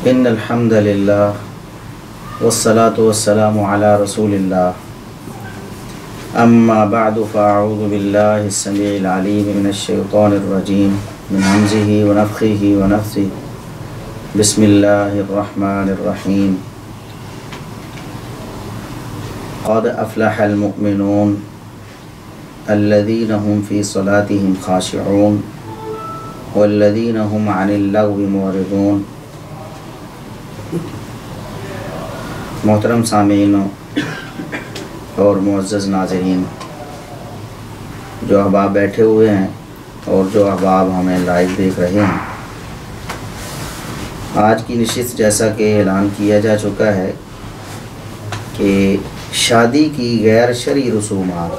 इन्नल हम्दुलिल्लाह वस्सलातु वस्सलामु अला रसूलिल्लाह अम्मा बअदु फ़अऊज़ु बिल्लाहि स्समीइल अलीम मिनश शैतानिर रजीम मिन हम्ज़िहि व नफ़्ख़िहि व नफ़्सिहि बिस्मिल्लाहिर रहमानिर रहीम क़द अफ़लहल मुमिनून अल्लज़ीना हुम फ़ी सलातिहिम ख़ाशिऊन वल्लज़ीना हुम अनिल लग़्वी मुअरिदून। मोहतरम सामीन और मुअज़्ज़ज़ नाज़रीन, जो अहबाब बैठे हुए हैं और जो अहबाब हमें लाइव देख रहे हैं, आज की नशिस्त जैसा कि ऐलान किया जा चुका है कि शादी की गैर शरई रसूमात।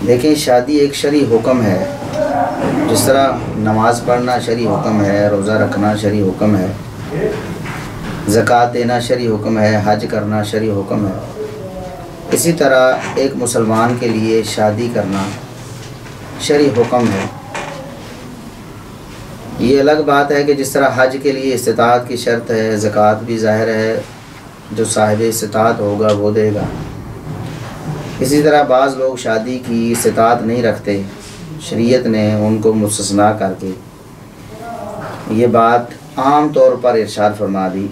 देखें, शादी एक शरई हुक्म है। जिस तरह नमाज़ पढ़ना शरई हुक्म है, रोज़ा रखना शरई हुक्म है, ज़कात देना शरई हुक्म है, हज करना शरई हुक्म है, इसी तरह एक मुसलमान के लिए शादी करना शरई हुक्म है। ये अलग बात है कि जिस तरह हज के लिए इस्तिताअत की शर्त है, ज़कात भी ज़ाहिर है जो साहिब इस्तिताअत होगा वो देगा। इसी तरह बाज़ लोग शादी की इस्तिताअत नहीं रखते, शरीयत ने उनको मुस्तस्ना करके ये बात आम तौर पर इरशाद फरमा दी,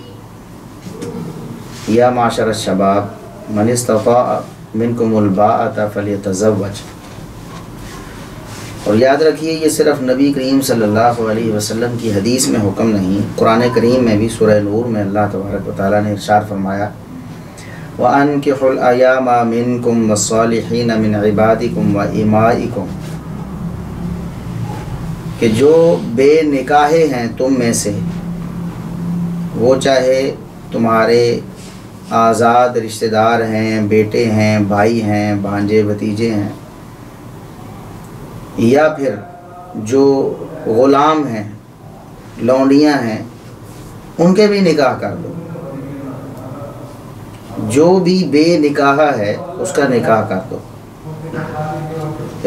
या माशर शबाब मन इस्तता मिनकुमुल बाअता फलियतज़व्वज। और याद रखिए, ये सिर्फ़ नबी करीम सल्लल्लाहु अलैहि वसल्लम की हदीस में हुक्म नहीं, कुरान करीम में भी सूरह नूर में अल्लाह तबारक व तआला ने इरशाद फरमाया, व अनकिहुल अयामा मिनकुम वस्सालिहीन मिन इबादिकुम व इमाइकुम, कि जो बेनिकाहे हैं तुम में से, वो चाहे तुम्हारे आज़ाद रिश्तेदार हैं, बेटे हैं, भाई हैं, भांजे भतीजे हैं, या फिर जो ग़ुलाम हैं, लौंडियाँ हैं, उनके भी निकाह कर दो। जो भी बेनिकाह है उसका निकाह कर दो।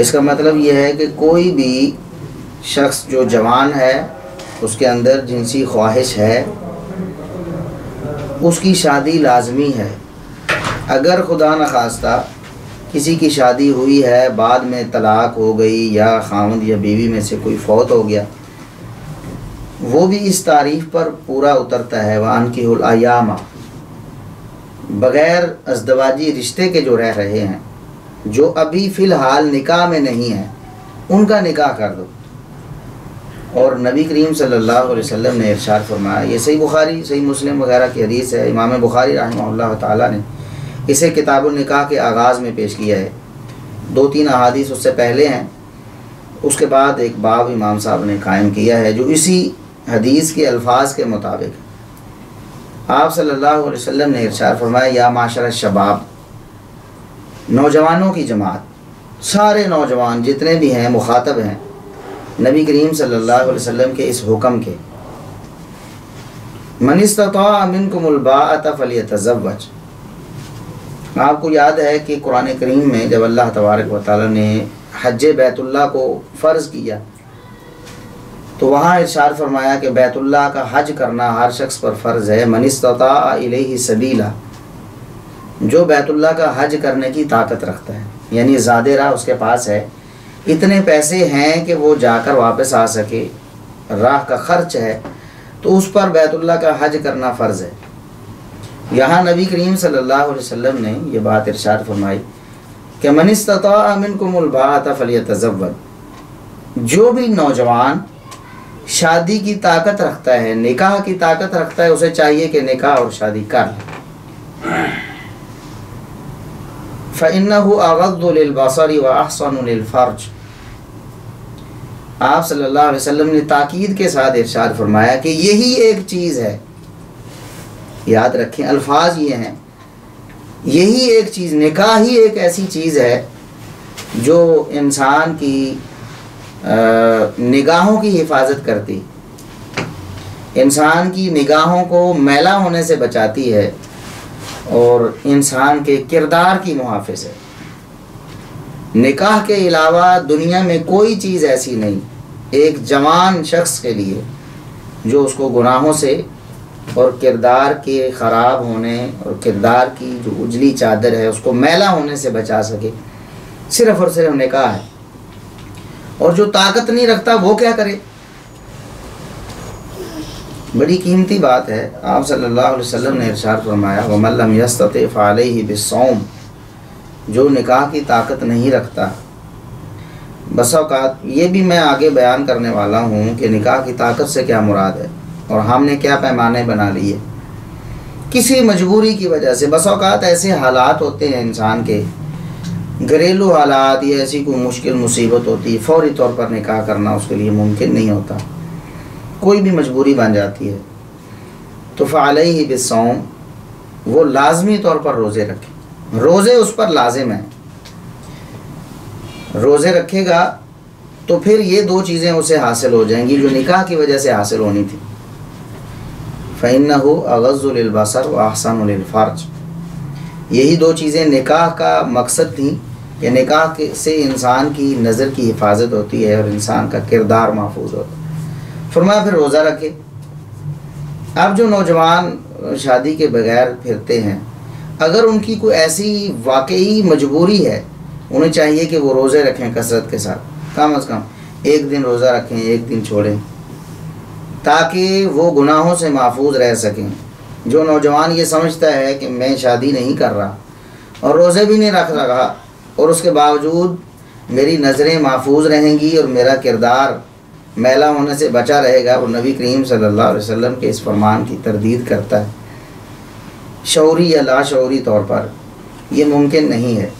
इसका मतलब यह है कि कोई भी शख्स जो जवान है, उसके अंदर जिनसी ख्वाहिश है, उसकी शादी लाजमी है। अगर खुदा न खास्ता किसी की शादी हुई है, बाद में तलाक हो गई या खामद या बीवी में से कोई फौत हो गया, वो भी इस तारीफ़ पर पूरा उतरता है। वान की हुल अयामा, बग़ैर अज़दवाजी रिश्ते के जो रह रहे हैं, जो अभी फ़िलहाल निकाह में नहीं हैं, उनका निकाह कर दो। और नबी करीम सल्लल्लाहु अलैहि वसल्लम ने इरशाद फरमाया, ये सही बुखारी, सही मुस्लिम वगैरह की हदीस है। इमाम बुखारी रहमहुल्लाह ताला ने इसे किताबुल निकाह के आगाज़ में पेश किया है। 2-3 अहादीस उससे पहले हैं, उसके बाद एक बाब इमाम साहब ने कायम किया है जो इसी हदीस के अल्फाज के मुताबिक। आप सल्लल्लाहु अलैहि वसल्लम ने इरशाद फरमाया, या माशर शबाब, नौजवानों की जमात, सारे नौजवान जितने भी हैं मुखातब हैं नबी करीम सल्लल्लाहु अलैहि वसल्लम के इस हुक्म के। मन इस्तता मिनकुमुल बाअता फलियतज़व्वज। आपको याद है कि कुरान करीम में जब अल्लाह तबारक व तआला ने हज बैतुल्लाह को फ़र्ज़ किया, तो वहाँ इरशाद फरमाया कि बैतुल्लाह का हज करना हर शख्स पर फ़र्ज़ है। मन इस्तता इलैहि सबीला, जो बैतुल्लाह का हज करने की ताकत रखता है, यानी ज़ादे राह उसके पास है, इतने पैसे हैं कि वो जाकर वापस आ सके, राह का ख़र्च है, तो उस पर बैतुल्लाह का हज करना फ़र्ज़ है। यहाँ नबी करीम सल्लल्लाहु अलैहि वसल्लम ने ये बात इरशाद फरमाई कि मन इस्तता मिनकुमुल बाअता फलियतज़व्वज, जो भी नौजवान शादी की ताकत रखता है, निकाह की ताकत रखता है, उसे चाहिए कि निकाह और शादी कर ले। फ़इन्नहु अग़द्दु लिलबसरि व अहसनु लिलफ़र्ज। आप सल्लल्लाहु अलैहि वसल्लम ने ताकीद के साथ इरशाद फरमाया कि यही एक चीज़ है, याद रखें अल्फाज ये हैं, यही एक चीज़, निकाह ही एक ऐसी चीज़ है जो इंसान की निगाहों की हिफाजत करती, इंसान की निगाहों को मैला होने से बचाती है और इंसान के किरदार की मुहाफ़िज़ है। निकाह के अलावा दुनिया में कोई चीज़ ऐसी नहीं एक जवान शख्स के लिए जो उसको गुनाहों से और किरदार के ख़राब होने और किरदार की जो उजली चादर है उसको मैला होने से बचा सके, सिर्फ़ और सिर्फ निकाह है। और जो ताकत नहीं रखता वो क्या करे? बड़ी कीमती बात है। आप सल्लल्लाहु अलैहि वसल्लम ने इरशाद फरमाया, वमन लम यस्तति फ़अलैहि बिस्सौम, जो निकाह की ताकत नहीं रखता। बस औक़ात ये भी मैं आगे बयान करने वाला हूँ कि निकाह की ताकत से क्या मुराद है और हमने क्या पैमाने बना लिए। किसी मजबूरी की वजह से बस औक़ात ऐसे हालात होते हैं इंसान के, घरेलू हालात या ऐसी कोई मुश्किल मुसीबत होती है, फ़ौरी तौर पर निकाह करना उसके लिए मुमकिन नहीं होता, कोई भी मजबूरी बन जाती है। तो फ़अलैहि बिस्सौम, वो लाजमी तौर पर रोज़े रखे, रोज़े उस पर लाजिम है। रोज़े रखेगा तो फिर ये दो चीज़ें उसे हासिल हो जाएंगी जो निकाह की वजह से हासिल होनी थी। फ़इन्नहु अग़ज़्ज़ु लिलबसर व अहसनु लिलफ़र्ज, यही दो चीज़ें निकाह का मकसद थी कि निकाह से इंसान की नज़र की हिफाजत होती है और इंसान का किरदार महफूज होता है। फरमाया फिर रोज़ा रखे। अब जो नौजवान शादी के बगैर फिरते हैं, अगर उनकी कोई ऐसी वाकई मजबूरी है, उन्हें चाहिए कि वो रोज़े रखें कसरत के साथ, कम अज़ कम एक दिन रोज़ा रखें, एक दिन छोड़ें, ताकि वो गुनाहों से महफूज रह सकें। जो नौजवान ये समझता है कि मैं शादी नहीं कर रहा और रोज़े भी नहीं रख रहा और उसके बावजूद मेरी नज़रें महफूज रहेंगी और मेरा किरदार मैला होने से बचा रहेगा, वो नबी करीम सल्लल्लाहु अलैहि वसल्लम के इस फरमान की तरदीद करता है। शऊरी या लाशऊरी तौर पर ये मुमकिन नहीं है।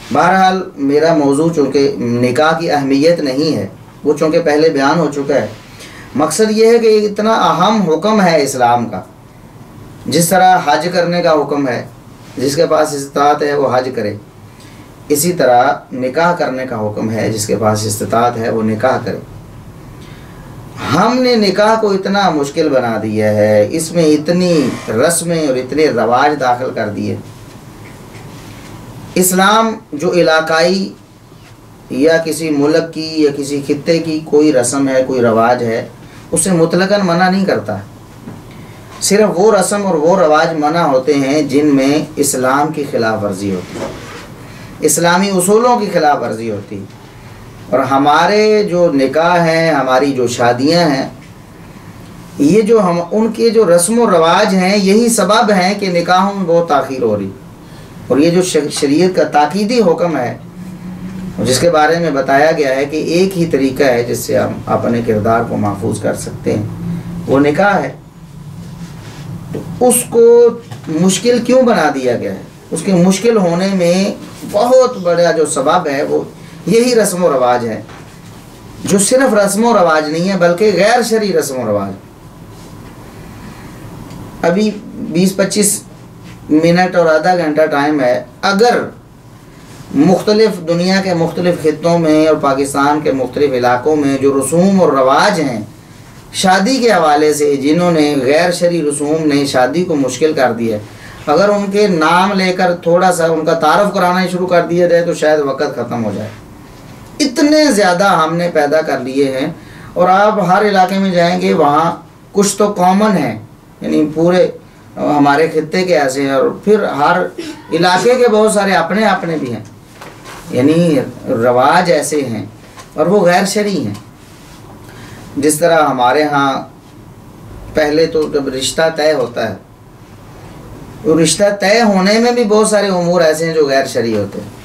बहरहाल मेरा मौजू चूँकि निकाह की अहमियत नहीं है, वो चूँकि पहले बयान हो चुका है। मकसद ये है कि इतना अहम हुक्म है इस्लाम का, जिस तरह हज करने का हुक्म है, जिसके पास इस्तात है वो हज करे, इसी तरह निकाह करने का हुक्म है, जिसके पास इस्तात है वो निकाह करे। हमने निकाह को इतना मुश्किल बना दिया है, इसमें इतनी रस्में और इतने रवाज दाखिल कर दिए। इस्लाम जो इलाकाई या किसी मुल्क की या किसी खित्ते की कोई रस्म है, कोई रवाज है, उसे मुतलकन मना नहीं करता। सिर्फ वो रस्म और वो रवाज मना होते हैं जिनमें इस्लाम की खिलाफ वर्जी होती है, इस्लामी उसूलों की खिलाफ वर्जी होती है। और हमारे जो निकाह हैं, हमारी जो शादियां हैं, ये जो हम उनके जो रस्म व रवाज हैं, यही सबब हैं कि निकाहों में बहुत ताख़ीर हो रही। और ये जो शरीयत का ताकीदी हुक्म है, जिसके बारे में बताया गया है कि एक ही तरीका है जिससे हम अपने किरदार को महफूज कर सकते हैं, वो निकाह है, तो उसको मुश्किल क्यों बना दिया गया है? उसके मुश्किल होने में बहुत बड़ा जो सबब है वो यही रस्म व रवाज है, जो सिर्फ रस्म व रवाज नहीं है बल्कि गैर शरई रस्म व रवाज। अभी 20-25 मिनट और आधा घंटा टाइम है। अगर मुख्तलिफ दुनिया के मुख्तलिफ खित्तों में और पाकिस्तान के मुख्तलिफ इलाक़ों में जो रसूम और रवाज हैं शादी के हवाले से, जिन्होंने गैर शरई रसूम ने शादी को मुश्किल कर दिया, अगर उनके नाम लेकर थोड़ा सा उनका तारफ़ कराना शुरू कर दिया जाए तो शायद वक़्त ख़त्म हो जाए। इतने ज़्यादा हमने पैदा कर लिए हैं। और आप हर इलाके में जाएंगे, वहाँ कुछ तो कॉमन है, यानी पूरे हमारे खित्ते के ऐसे हैं, और फिर हर इलाके के बहुत सारे अपने अपने भी हैं, यानी रवाज ऐसे हैं और वो गैर शरई हैं। जिस तरह हमारे यहाँ पहले तो जब रिश्ता तय होता है, तो रिश्ता तय होने में भी बहुत सारे उमूर ऐसे हैं जो गैर शरई होते हैं।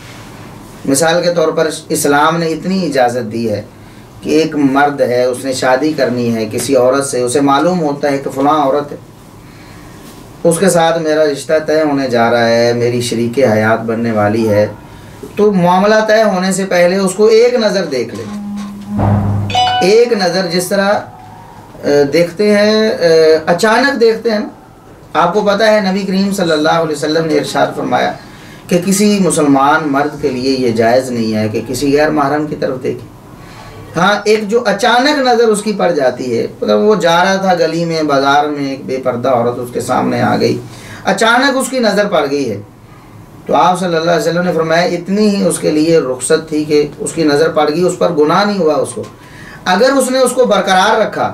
मिसाल के तौर पर इस्लाम ने इतनी इजाज़त दी है कि एक मर्द है, उसने शादी करनी है किसी औरत से, उसे मालूम होता है कि फ़लाँ औरत है, उसके साथ मेरा रिश्ता तय होने जा रहा है, मेरी शरीके हयात बनने वाली है, तो मामला तय होने से पहले उसको एक नज़र देख ले। एक नज़र जिस तरह देखते हैं, अचानक देखते हैं ना। आपको पता है नबी करीम सल्लल्लाहु अलैहि वसल्लम ने इरशाद फरमाया कि किसी मुसलमान मर्द के लिए ये जायज़ नहीं है कि किसी गैर महरम की तरफ देखे। हाँ, एक जो अचानक नज़र उसकी पड़ जाती है, मतलब वो जा रहा था गली में, बाज़ार में, एक बेपर्दा औरत उसके सामने आ गई, अचानक उसकी नज़र पड़ गई है, तो आप सल्लल्लाहु अलैहि वसल्लम ने फरमाया इतनी ही उसके लिए रुख्सत थी कि उसकी नज़र पड़ गई, उस पर गुनाह नहीं हुआ उसको। अगर उसने उसको बरकरार रखा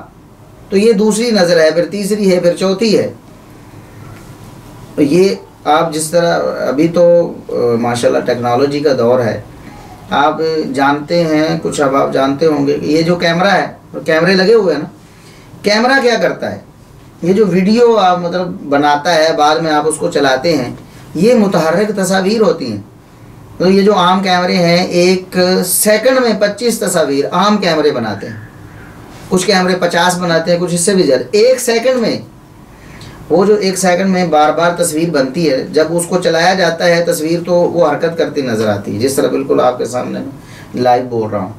तो ये दूसरी नज़र है, फिर तीसरी है, फिर चौथी है। तो ये आप जिस तरह अभी तो माशाल्लाह टेक्नोलॉजी का दौर है, आप जानते हैं, कुछ अब आप जानते होंगे कि ये जो कैमरा है, तो कैमरे लगे हुए हैं ना, कैमरा क्या करता है, ये जो वीडियो आप मतलब बनाता है, बाद में आप उसको चलाते हैं, ये मुतहर्रिक तस्वीर होती हैं। तो ये जो आम कैमरे हैं, एक सेकंड में 25 तस्वीर आम कैमरे बनाते हैं, कुछ कैमरे 50 बनाते हैं, कुछ इससे भी ज़्यादा। एक सेकंड में, वो जो एक सेकंड में बार बार तस्वीर बनती है, जब उसको चलाया जाता है तस्वीर, तो वो हरकत करती नज़र आती है, जिस तरह बिल्कुल आपके सामने लाइव बोल रहा हूँ।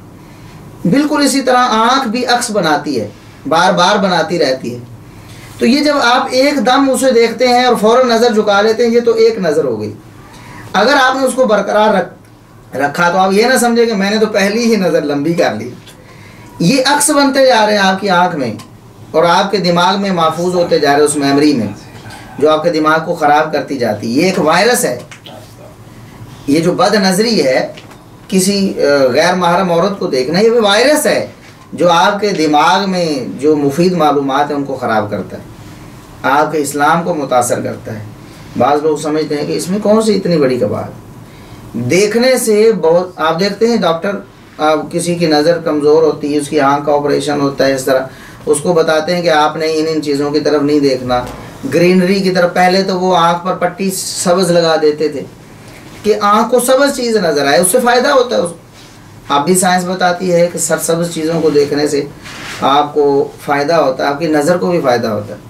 बिल्कुल इसी तरह आँख भी अक्स बनाती है, बार बार बनाती रहती है। तो ये जब आप एकदम उसे देखते हैं और फ़ौरन नज़र झुका लेते हैं, ये तो एक नज़र हो गई। अगर आपने उसको बरकरार रखा तो आप ये ना समझे कि मैंने तो पहली ही नज़र लंबी कर ली। ये अक्स बनते जा रहे हैं आपकी आँख में, और आपके दिमाग में महफूज होते जा रहे हैं उस मेमोरी में, जो आपके दिमाग को ख़राब करती जाती है। ये एक वायरस है। ये जो बदनज़री है, किसी गैर महरम औरत को देखना, ये भी वायरस है जो आपके दिमाग में जो मुफीद मालूमात है उनको ख़राब करता है, आपके इस्लाम को मुतासर करता है। बाज़ लोग समझते हैं कि इसमें कौन सी इतनी बड़ी बात, देखने से बहुत। आप देखते हैं डॉक्टर, आप किसी की नज़र कमज़ोर होती है, उसकी आँख का ऑपरेशन होता है, इस तरह उसको बताते हैं कि आपने इन चीज़ों की तरफ नहीं देखना, ग्रीनरी की तरफ। पहले तो वो आँख पर पट्टी सब्ज़ लगा देते थे कि आँख को सब्ज़ चीज़ नज़र आए, उससे फ़ायदा होता है। अब भी साइंस बताती है कि सरसब्ज़ चीज़ों को देखने से आपको फ़ायदा होता है, आपकी नज़र को भी फ़ायदा होता है,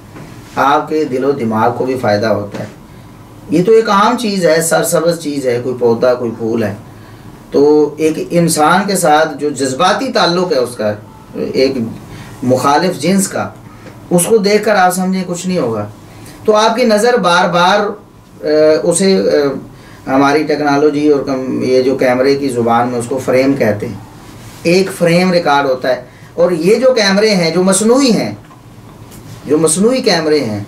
आपके दिलो दिमाग को भी फ़ायदा होता है। ये तो एक आम चीज़ है, सरसब्ज़ चीज़ है, कोई पौधा, कोई फूल है। तो एक इंसान के साथ जो जज्बाती ताल्लुक़ है उसका, एक मुखालिफ जिन्स का, उसको देखकर आप समझें कुछ नहीं होगा। तो आपकी नज़र बार बार उसे हमारी टेक्नोलॉजी और ये जो कैमरे की ज़ुबान में उसको फ्रेम कहते हैं, एक फ्रेम रिकॉर्ड होता है। और ये जो कैमरे हैं जो मसनूई हैं, जो मसनूई कैमरे हैं,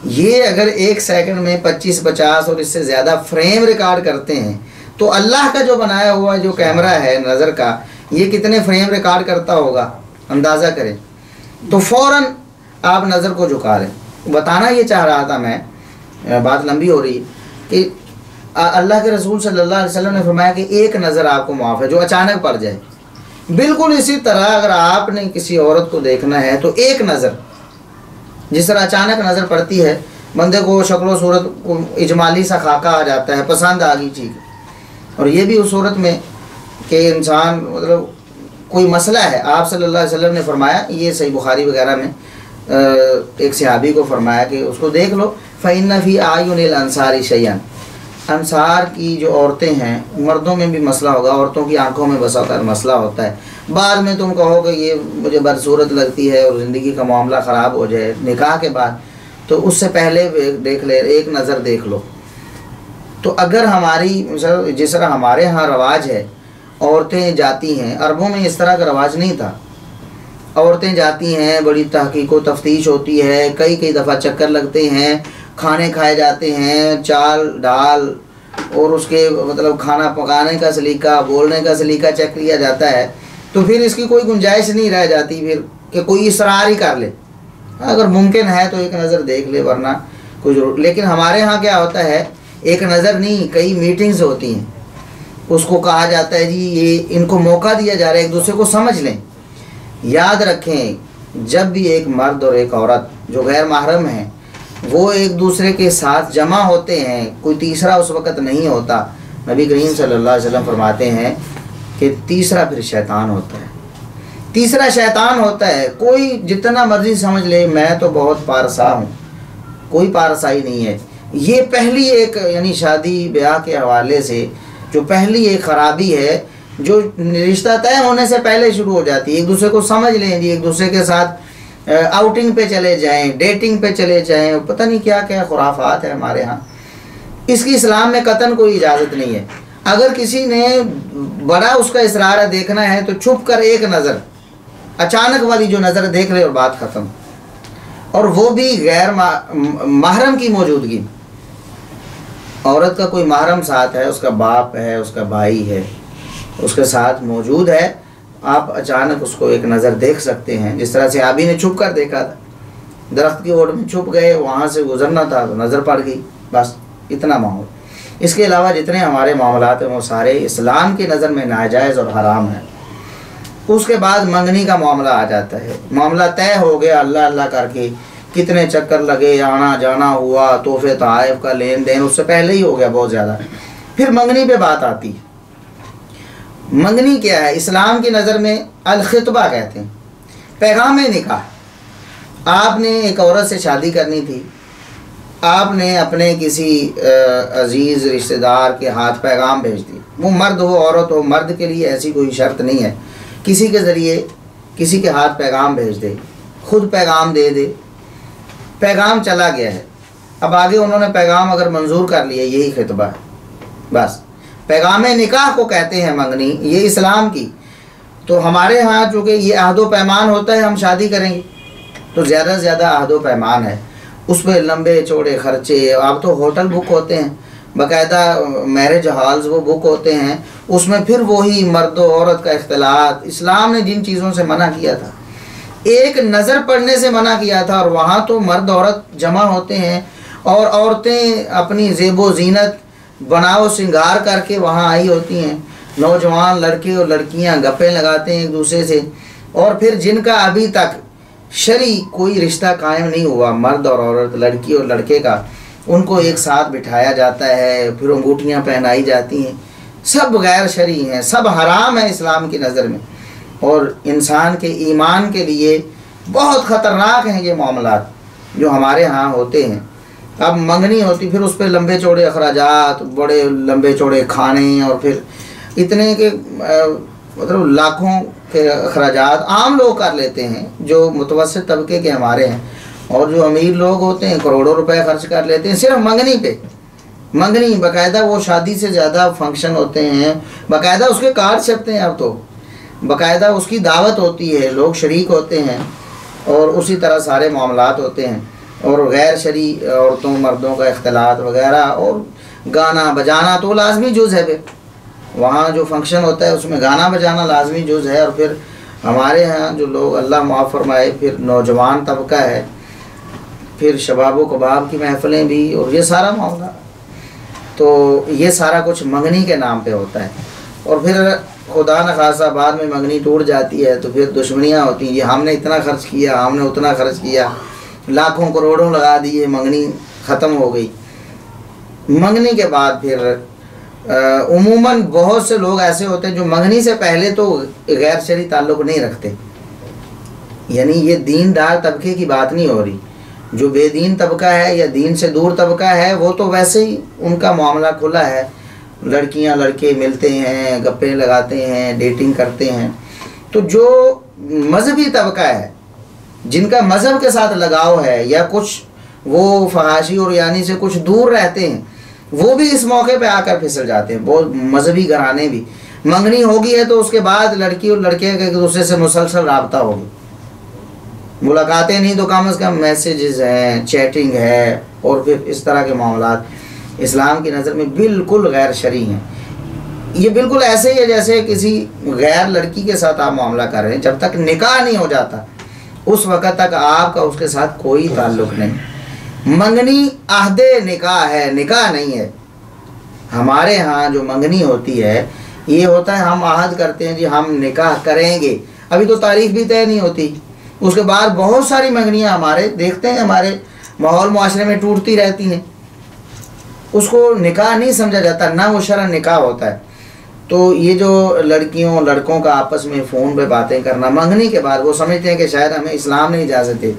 ये अगर एक सेकंड में 25-50 और इससे ज़्यादा फ्रेम रिकॉर्ड करते हैं, तो अल्लाह का जो बनाया हुआ जो कैमरा है नज़र का, ये कितने फ्रेम रिकॉर्ड करता होगा, अंदाज़ा करें। तो फ़ौरन आप नज़र को झुका लें। बताना ये चाह रहा था मैं, बात लंबी हो रही है, कि अल्लाह के रसूल सल्लल्लाहु अलैहि वसल्लम ने फरमाया कि एक नज़र आपको माफ़ है जो अचानक पड़ जाए। बिल्कुल इसी तरह अगर आपने किसी औरत को देखना है तो एक नज़र, जिस तरह अचानक नज़र पड़ती है, बंदे को शक्ल सूरत को इजमाली सा खाका आ जाता है, पसंद आ गई चीज़। और ये भी उस सूरत में कि इंसान मतलब कोई मसला है, आप सल्लल्लाहु अलैहि वसल्लम ने फरमाया, ये सही बुखारी वगैरह में एक सहाबी को फरमाया कि उसको देख लो, फ़इन्ना फ़ी आयुनिल अंसारी शयअन, अंसार की जो औरतें हैं, मर्दों में भी मसला होगा, औरतों की आंखों में बसा होता है मसला होता है। बाद में तुम कहो कि ये मुझे बदसूरत लगती है और ज़िंदगी का मामला ख़राब हो जाए निकाह के बाद, तो उससे पहले देख ले, एक नज़र देख लो। तो अगर हमारी जिस तरह हमारे यहाँ रवाज है, औरतें जाती हैं, अरबों में इस तरह का रवाज नहीं था, औरतें जाती हैं, बड़ी तहकीक व तफ्तीश होती है, कई कई दफ़ा चक्कर लगते हैं, खाने खाए जाते हैं, चाल डाल और उसके मतलब खाना पकाने का सलीका, बोलने का सलीका चेक किया जाता है। तो फिर इसकी कोई गुंजाइश नहीं रह जाती फिर कि कोई इसरार ही कर ले, अगर मुमकिन है तो एक नज़र देख ले, वरना कोई ज़रूर। लेकिन हमारे यहाँ क्या होता है, एक नज़र नहीं, कई मीटिंग्स होती हैं, उसको कहा जाता है जी ये इनको मौका दिया जा रहा है एक दूसरे को समझ लें। याद रखें, जब भी एक मर्द और एक औरत जो गैर महरम हैं वो एक दूसरे के साथ जमा होते हैं, कोई तीसरा उस वक़्त नहीं होता। नबी करीम सल्लल्लाहु अलैहि वसल्लम फरमाते हैं कि तीसरा फिर शैतान होता है, तीसरा शैतान होता है। कोई जितना मर्जी समझ ले मैं तो बहुत पारसा हूँ, कोई पारसाई नहीं है। ये पहली एक यानी शादी ब्याह के हवाले से जो पहली एक ख़राबी है, जो रिश्ता तय होने से पहले शुरू हो जाती है। एक दूसरे को समझ लें जी, एक दूसरे के साथ आउटिंग पे चले जाएं, डेटिंग पे चले जाएं, पता नहीं क्या क्या खुराफात है हमारे यहाँ। इसकी इस्लाम में कतन कोई इजाज़त नहीं है। अगर किसी ने बड़ा उसका इसरार है देखना है तो छुप कर एक नज़र, अचानक वाली जो नज़र देख ले और बात ख़त्म। और वो भी गैर महरम की मौजूदगी। औरत का कोई महरम साथ है, उसका बाप है, उसका भाई है, उसके साथ मौजूद है, आप अचानक उसको एक नज़र देख सकते हैं, जिस तरह से आबी ने छुप कर देखा था, दरख्त की ओट में छुप गए, वहाँ से गुजरना था तो नज़र पड़ गई, बस इतना माहौल। इसके अलावा जितने हमारे मामलात हैं वो सारे इस्लाम की नज़र में नाजायज़ और हराम है। उसके बाद मंगनी का मामला आ जाता है, मामला तय हो गया, अल्लाह अल्लाह करके कितने चक्कर लगे, आना जाना हुआ, तोहफे तोहफ़ का लेन देन उससे पहले ही हो गया बहुत ज़्यादा। फिर मंगनी पे बात आती है। मंगनी क्या है? इस्लाम की नज़र में अल-खितबा कहते हैं, पैगाम निकाह। आपने एक औरत से शादी करनी थी, आपने अपने किसी अजीज़ रिश्तेदार के हाथ पैगाम भेज दिया, वो मर्द हो औरत हो, मर्द के लिए ऐसी कोई शर्त नहीं है, किसी के ज़रिए किसी के हाथ पैगाम भेज दे, खुद पैगाम दे दे, पैगाम चला गया है। अब आगे उन्होंने पैगाम अगर मंजूर कर लिया, यही खितबा है बस। पैगाम निकाह को कहते हैं मंगनी, ये इस्लाम की। तो हमारे यहाँ चूँकि ये अहदो पैमान होता है, हम शादी करेंगे तो ज़्यादा से ज़्यादा अहदो पैमान है, उस पर लंबे चौड़े खर्चे। अब तो होटल बुक होते हैं, बाकायदा मैरिज हॉल्स वो बुक होते हैं, उसमें फिर वही मर्द औरत का इख्तिलात। इस्लाम ने जिन चीज़ों से मना किया था, एक नज़र पड़ने से मना किया था, और वहाँ तो मर्द औरत जमा होते हैं और औरतें अपनी ज़ेबो ज़ीनत बनाओ श्रृंगार करके वहाँ आई होती हैं। नौजवान लड़के और लड़कियाँ गप्पे लगाते हैं एक दूसरे से, और फिर जिनका अभी तक शरी कोई रिश्ता कायम नहीं हुआ, मर्द और औरत, लड़की और लड़के का, उनको एक साथ बिठाया जाता है, फिर अंगूठियाँ पहनाई जाती हैं। सब गैर शरी हैं, सब हराम है इस्लाम की नज़र में, और इंसान के ईमान के लिए बहुत ख़तरनाक हैं ये मामलात जो हमारे यहाँ होते हैं। अब मंगनी होती, फिर उस पर लंबे चौड़े अखराजात, बड़े लंबे चौड़े खाने, और फिर इतने के मतलब लाखों के अखराजात आम लोग कर लेते हैं जो मुतवस्सित तबके के हमारे हैं, और जो अमीर लोग होते हैं करोड़ों रुपए खर्च कर लेते हैं सिर्फ मंगनी पे। मंगनी बाकायदा वो शादी से ज़्यादा फंक्शन होते हैं, बाकायदा उसके कार्ड छपते हैं, अब तो बाकायदा उसकी दावत होती है, लोग शरीक होते हैं, और उसी तरह सारे मामलात होते हैं। और गैर शरी औरतों मर्दों का इख्तिलात वगैरह, और गाना बजाना तो लाजमी जुज़ है। फिर वहाँ जो फंक्शन होता है उसमें गाना बजाना लाजमी जुज़ है। और फिर हमारे यहाँ जो लोग, अल्लाह माफ़ फरमाए, फिर नौजवान तबका है, फिर शबाब कबाब की महफ़िलें भी, और ये सारा मामला, तो ये सारा कुछ मंगनी के नाम पे होता है। और फिर खुदा न खासा बाद में मंगनी टूट जाती है तो फिर दुश्मनियाँ होती हैं, ये हमने इतना खर्च किया, हमने उतना खर्च किया, लाखों करोड़ों लगा दिए, मंगनी ख़त्म हो गई। मंगनी के बाद फिर उमूमन बहुत से लोग ऐसे होते हैं जो मंगनी से पहले तो गैर शरी ताल्लुक़ नहीं रखते, यानी ये दीनदार तबके की बात नहीं हो रही। जो बेदीन तबका है या दीन से दूर तबका है, वो तो वैसे ही उनका मामला खुला है, लड़कियां लड़के मिलते हैं, गप्पे लगाते हैं, डेटिंग करते हैं। तो जो मजहबी तबका है, जिनका मज़हब के साथ लगाव है, या कुछ वो फहाशी और यानी से कुछ दूर रहते हैं, वो भी इस मौके पे आकर फिसल जाते हैं। बहुत मजहबी घराने भी, मंगनी होगी है तो उसके बाद लड़की और लड़के का एक दूसरे से मुसलसल राब्ता होगी, मुलाकातें नहीं तो कम से कम मैसेजेस हैं, चैटिंग है, और फिर इस तरह के मामलात इस्लाम की नज़र में बिल्कुल गैर शरी हैं। ये बिल्कुल ऐसे ही है जैसे किसी गैर लड़की के साथ आप मामला कर रहे हैं, जब तक निकाह नहीं हो जाता उस वक़्त तक आपका उसके साथ कोई ताल्लुक़ नहीं। मंगनी अहदे निकाह है, निकाह नहीं है। हमारे यहाँ जो मंगनी होती है ये होता है, हम आहद करते हैं जी हम निकाह करेंगे, अभी तो तारीख भी तय नहीं होती, उसके बाद बहुत सारी मंगनियाँ हमारे देखते हैं, हमारे माहौल मुआशरे में टूटती रहती हैं, उसको निकाह नहीं समझा जाता, ना वो शरअन निकाह होता है। तो ये जो लड़कियों लड़कों का आपस में फ़ोन पे बातें करना मंगनी के बाद, वो समझते हैं कि शायद हमें इस्लाम ने इजाज़त दे,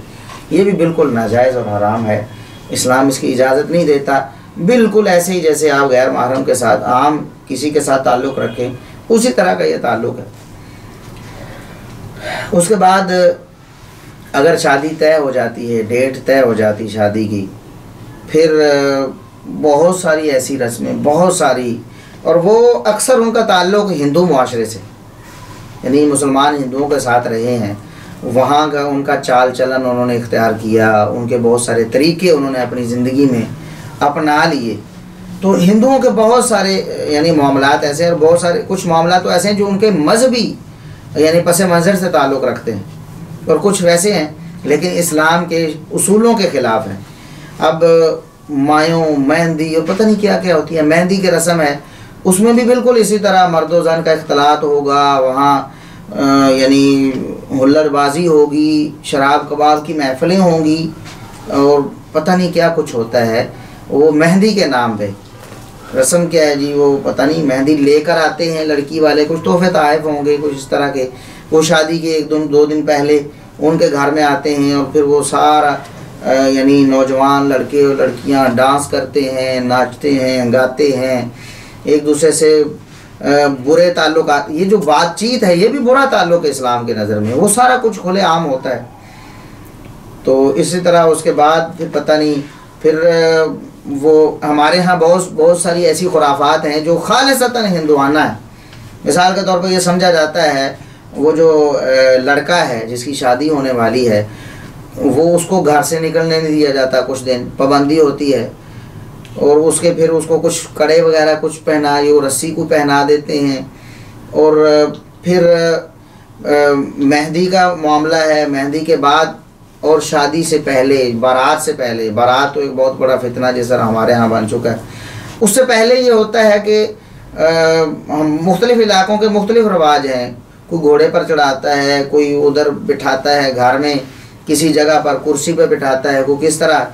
ये भी बिल्कुल नाजायज़ और हराम है, इस्लाम इसकी इजाज़त नहीं देता। बिल्कुल ऐसे ही जैसे आप गैर महरम के साथ आम किसी के साथ ताल्लुक़ रखें, उसी तरह का ये ताल्लुक़ है। उसके बाद अगर शादी तय हो जाती है, डेट तय हो जाती शादी की, फिर बहुत सारी ऐसी रस्में, बहुत सारी, और वो अक्सर उनका ताल्लुक़ हिंदू मुआशरे से, यानी मुसलमान हिंदुओं के साथ रहे हैं, वहाँ का उनका चाल चलन उन्होंने इख्तियार किया, उनके बहुत सारे तरीक़े उन्होंने अपनी ज़िंदगी में अपना लिए। तो हिंदुओं के बहुत सारे यानी मामलात ऐसे हैं, और बहुत सारे कुछ मामला तो ऐसे हैं जो उनके मजहबी यानी पस मंज़र से ताल्लुक़ रखते हैं, और कुछ वैसे हैं लेकिन इस्लाम के उसूलों के ख़िलाफ़ हैं। अब मायों, मेहंदी और पता नहीं क्या क्या होती है, मेहंदी की रस्म है, उसमें भी बिल्कुल इसी तरह मर्द व ज़न का इख्तलात होगा, वहाँ यानी हुल्लड़बाजी होगी, शराब कबाब की महफ़िलें होंगी और पता नहीं क्या कुछ होता है। वो मेहंदी के नाम पे रस्म क्या है जी, वो पता नहीं, मेहंदी लेकर आते हैं लड़की वाले, कुछ तोहफे तोहफ़ होंगे कुछ इस तरह के, वो शादी के 1-2 दिन पहले उनके घर में आते हैं और फिर वो सारा यानी नौजवान लड़के और लड़कियां डांस करते हैं, नाचते हैं, गाते हैं, एक दूसरे से बुरे ताल्लुकात, ये जो बातचीत है ये भी बुरा ताल्लुक है इस्लाम के नज़र में, वो सारा कुछ खुले आम होता है। तो इसी तरह उसके बाद फिर पता नहीं, फिर वो हमारे यहाँ बहुत सारी ऐसी खुराफात हैं जो खालिसतन हिंदुआना है। मिसाल के तौर पर ये समझा जाता है वो जो लड़का है जिसकी शादी होने वाली है, वो उसको घर से निकलने नहीं दिया जाता, कुछ दिन पाबंदी होती है, और उसके फिर उसको कुछ कड़े वगैरह कुछ पहनाए, वो रस्सी को पहना देते हैं, और फिर मेहंदी का मामला है, मेहंदी के बाद और शादी से पहले, बारात से पहले, बारात तो एक बहुत बड़ा फितना जैसा हमारे यहाँ बन चुका है, उससे पहले ये होता है कि मुख्तलिफ़ इलाक़ों के मुख्तलिफ़ रवाज हैं, कोई घोड़े पर चढ़ाता है, कोई उधर बिठाता है घर में किसी जगह पर कुर्सी पर बिठाता है, कोई किस तरह,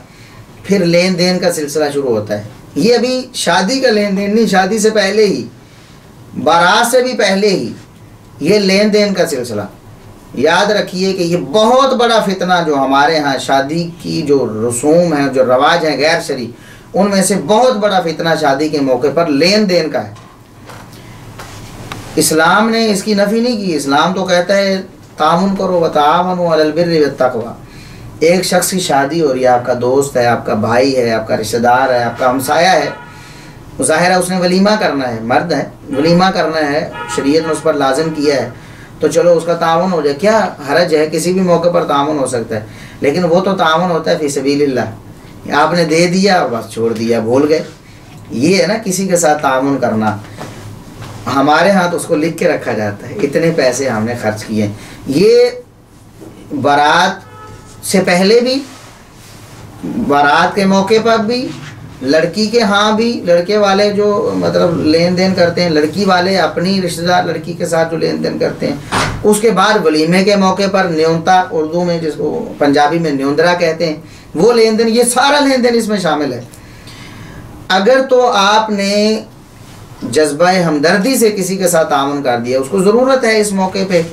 फिर लेन देन का सिलसिला शुरू होता है। ये अभी शादी का लेन देन नहीं, शादी से पहले ही, बारात से भी पहले ही ये लेन देन का सिलसिला। याद रखिए कि ये बहुत बड़ा फितना जो हमारे यहाँ शादी की जो रसूम है, जो रवाज हैं गैर शरी, उनमें से बहुत बड़ा फितना शादी के मौके पर लेन देन का है। इस्लाम ने इसकी नफ़ी नहीं की, इस्लाम तो कहता है तामुन करो व तावनु अलल बिर्रि वत तक़वा। एक शख्स की शादी हो रही है, आपका दोस्त है, आपका भाई है, आपका रिश्तेदार है, आपका हमसाया है, ज़ाहिर है उसने वलीमा करना है, मर्द है, वलीमा करना है, शरीयत ने उस पर लाजिम किया है, तो चलो उसका ताउन हो जाए, क्या हरज है, किसी भी मौके पर ताउन हो सकता है, लेकिन वो तो ताउन होता है फ़ी सबीलिल्लाह, आपने दे दिया और बस छोड़ दिया, भूल गए, ये है ना किसी के साथ ताउन करना। हमारे यहाँ तो उसको लिख के रखा जाता है, इतने पैसे हमने खर्च किए। ये बारात से पहले भी, बारात के मौके पर भी, लड़की के यहाँ भी, लड़के वाले जो मतलब लेन देन करते हैं, लड़की वाले अपनी रिश्तेदार लड़की के साथ जो लेन देन करते हैं, उसके बाद वलीमे के मौके पर न्योंता, उर्दू में जिसको पंजाबी में न्योंदरा कहते हैं, वो लेन देन, ये सारा लेन देन इसमें शामिल है। अगर तो आपने जज्बा हमदर्दी से किसी के साथ ताउन कर दिया, उसको ज़रूरत है इस मौके पे,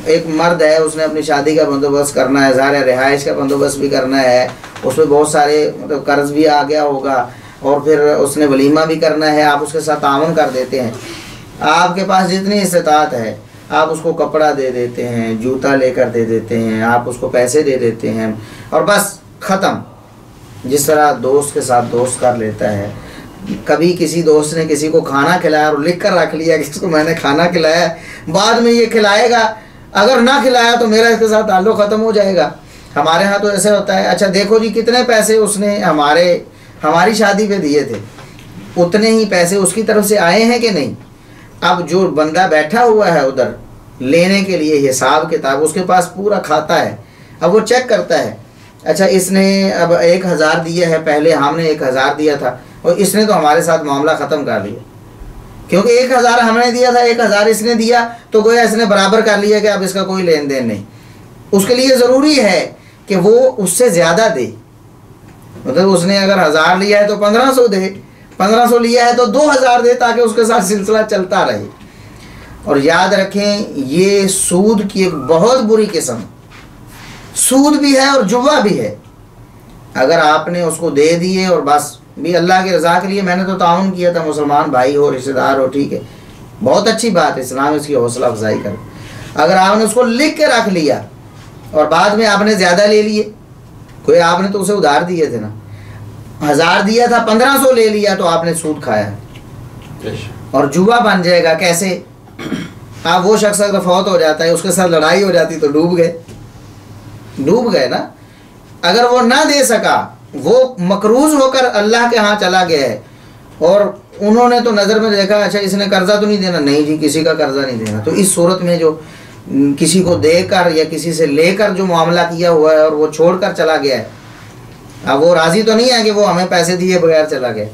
एक मर्द है उसने अपनी शादी का बंदोबस्त करना है, ज़ाहिर रिहाइश का बंदोबस्त भी करना है, उसमें बहुत सारे मतलब कर्ज़ भी आ गया होगा, और फिर उसने वलीमा भी करना है, आप उसके साथ ताउन कर देते हैं, आपके पास जितनी इस्तात है आप उसको कपड़ा दे देते हैं, जूता लेकर दे देते हैं, आप उसको पैसे दे देते हैं, और बस ख़त्म। जिस तरह दोस्त के साथ दोस्त कर लेता है, कभी किसी दोस्त ने किसी को खाना खिलाया और लिख कर रख लिया कि इसको मैंने खाना खिलाया, बाद में ये खिलाएगा, अगर ना खिलाया तो मेरा इसके साथ ताल्लुक़ ख़त्म हो जाएगा। हमारे यहाँ तो ऐसे होता है, अच्छा देखो जी कितने पैसे उसने हमारी शादी पे दिए थे, उतने ही पैसे उसकी तरफ से आए हैं कि नहीं। अब जो बंदा बैठा हुआ है उधर लेने के लिए हिसाब किताब, उसके पास पूरा खाता है, अब वो चेक करता है, अच्छा इसने अब 1000 दिए है, पहले हमने 1000 दिया था और इसने तो हमारे साथ मामला ख़त्म कर लिया, क्योंकि 1000 हमने दिया था, 1000 इसने दिया, तो गोया इसने बराबर कर लिया कि अब इसका कोई लेन देन नहीं। उसके लिए ज़रूरी है कि वो उससे ज़्यादा दे, मतलब उसने अगर 1000 लिया है तो 1500 दे, 1500 लिया है तो 2000 दे, ताकि उसके साथ सिलसिला चलता रहे। और याद रखें ये सूद की एक बहुत बुरी किस्म, सूद भी है और जुआ भी है। अगर आपने उसको दे दिए और बस भी अल्लाह की रज़ा के लिए मैंने तो ताउन किया था, मुसलमान भाई हो, रिश्तेदार हो, ठीक है, बहुत अच्छी बात है, इस्लाम इसकी हौसला अफजाई करे। अगर आपने उसको लिख के रख लिया और बाद में आपने ज़्यादा ले लिए, कोई आपने तो उसे उधार दिए थे ना, 1000 दिया था 1500 ले लिया, तो आपने सूद खाया और जुआ बन जाएगा। कैसे? आप वो शख्स अगर फौत हो जाता है, उसके साथ लड़ाई हो जाती तो डूब गए ना। अगर वो ना दे सका, वो मकरूज होकर अल्लाह के यहाँ चला गया है और उन्होंने तो नज़र में देखा, अच्छा इसने कर्जा तो नहीं देना, नहीं जी किसी का कर्जा नहीं देना। तो इस सूरत में जो किसी को देकर या किसी से लेकर जो मामला किया हुआ है और वो छोड़कर चला गया है, अब वो राज़ी तो नहीं है कि वो हमें पैसे दिए बगैर चला गया,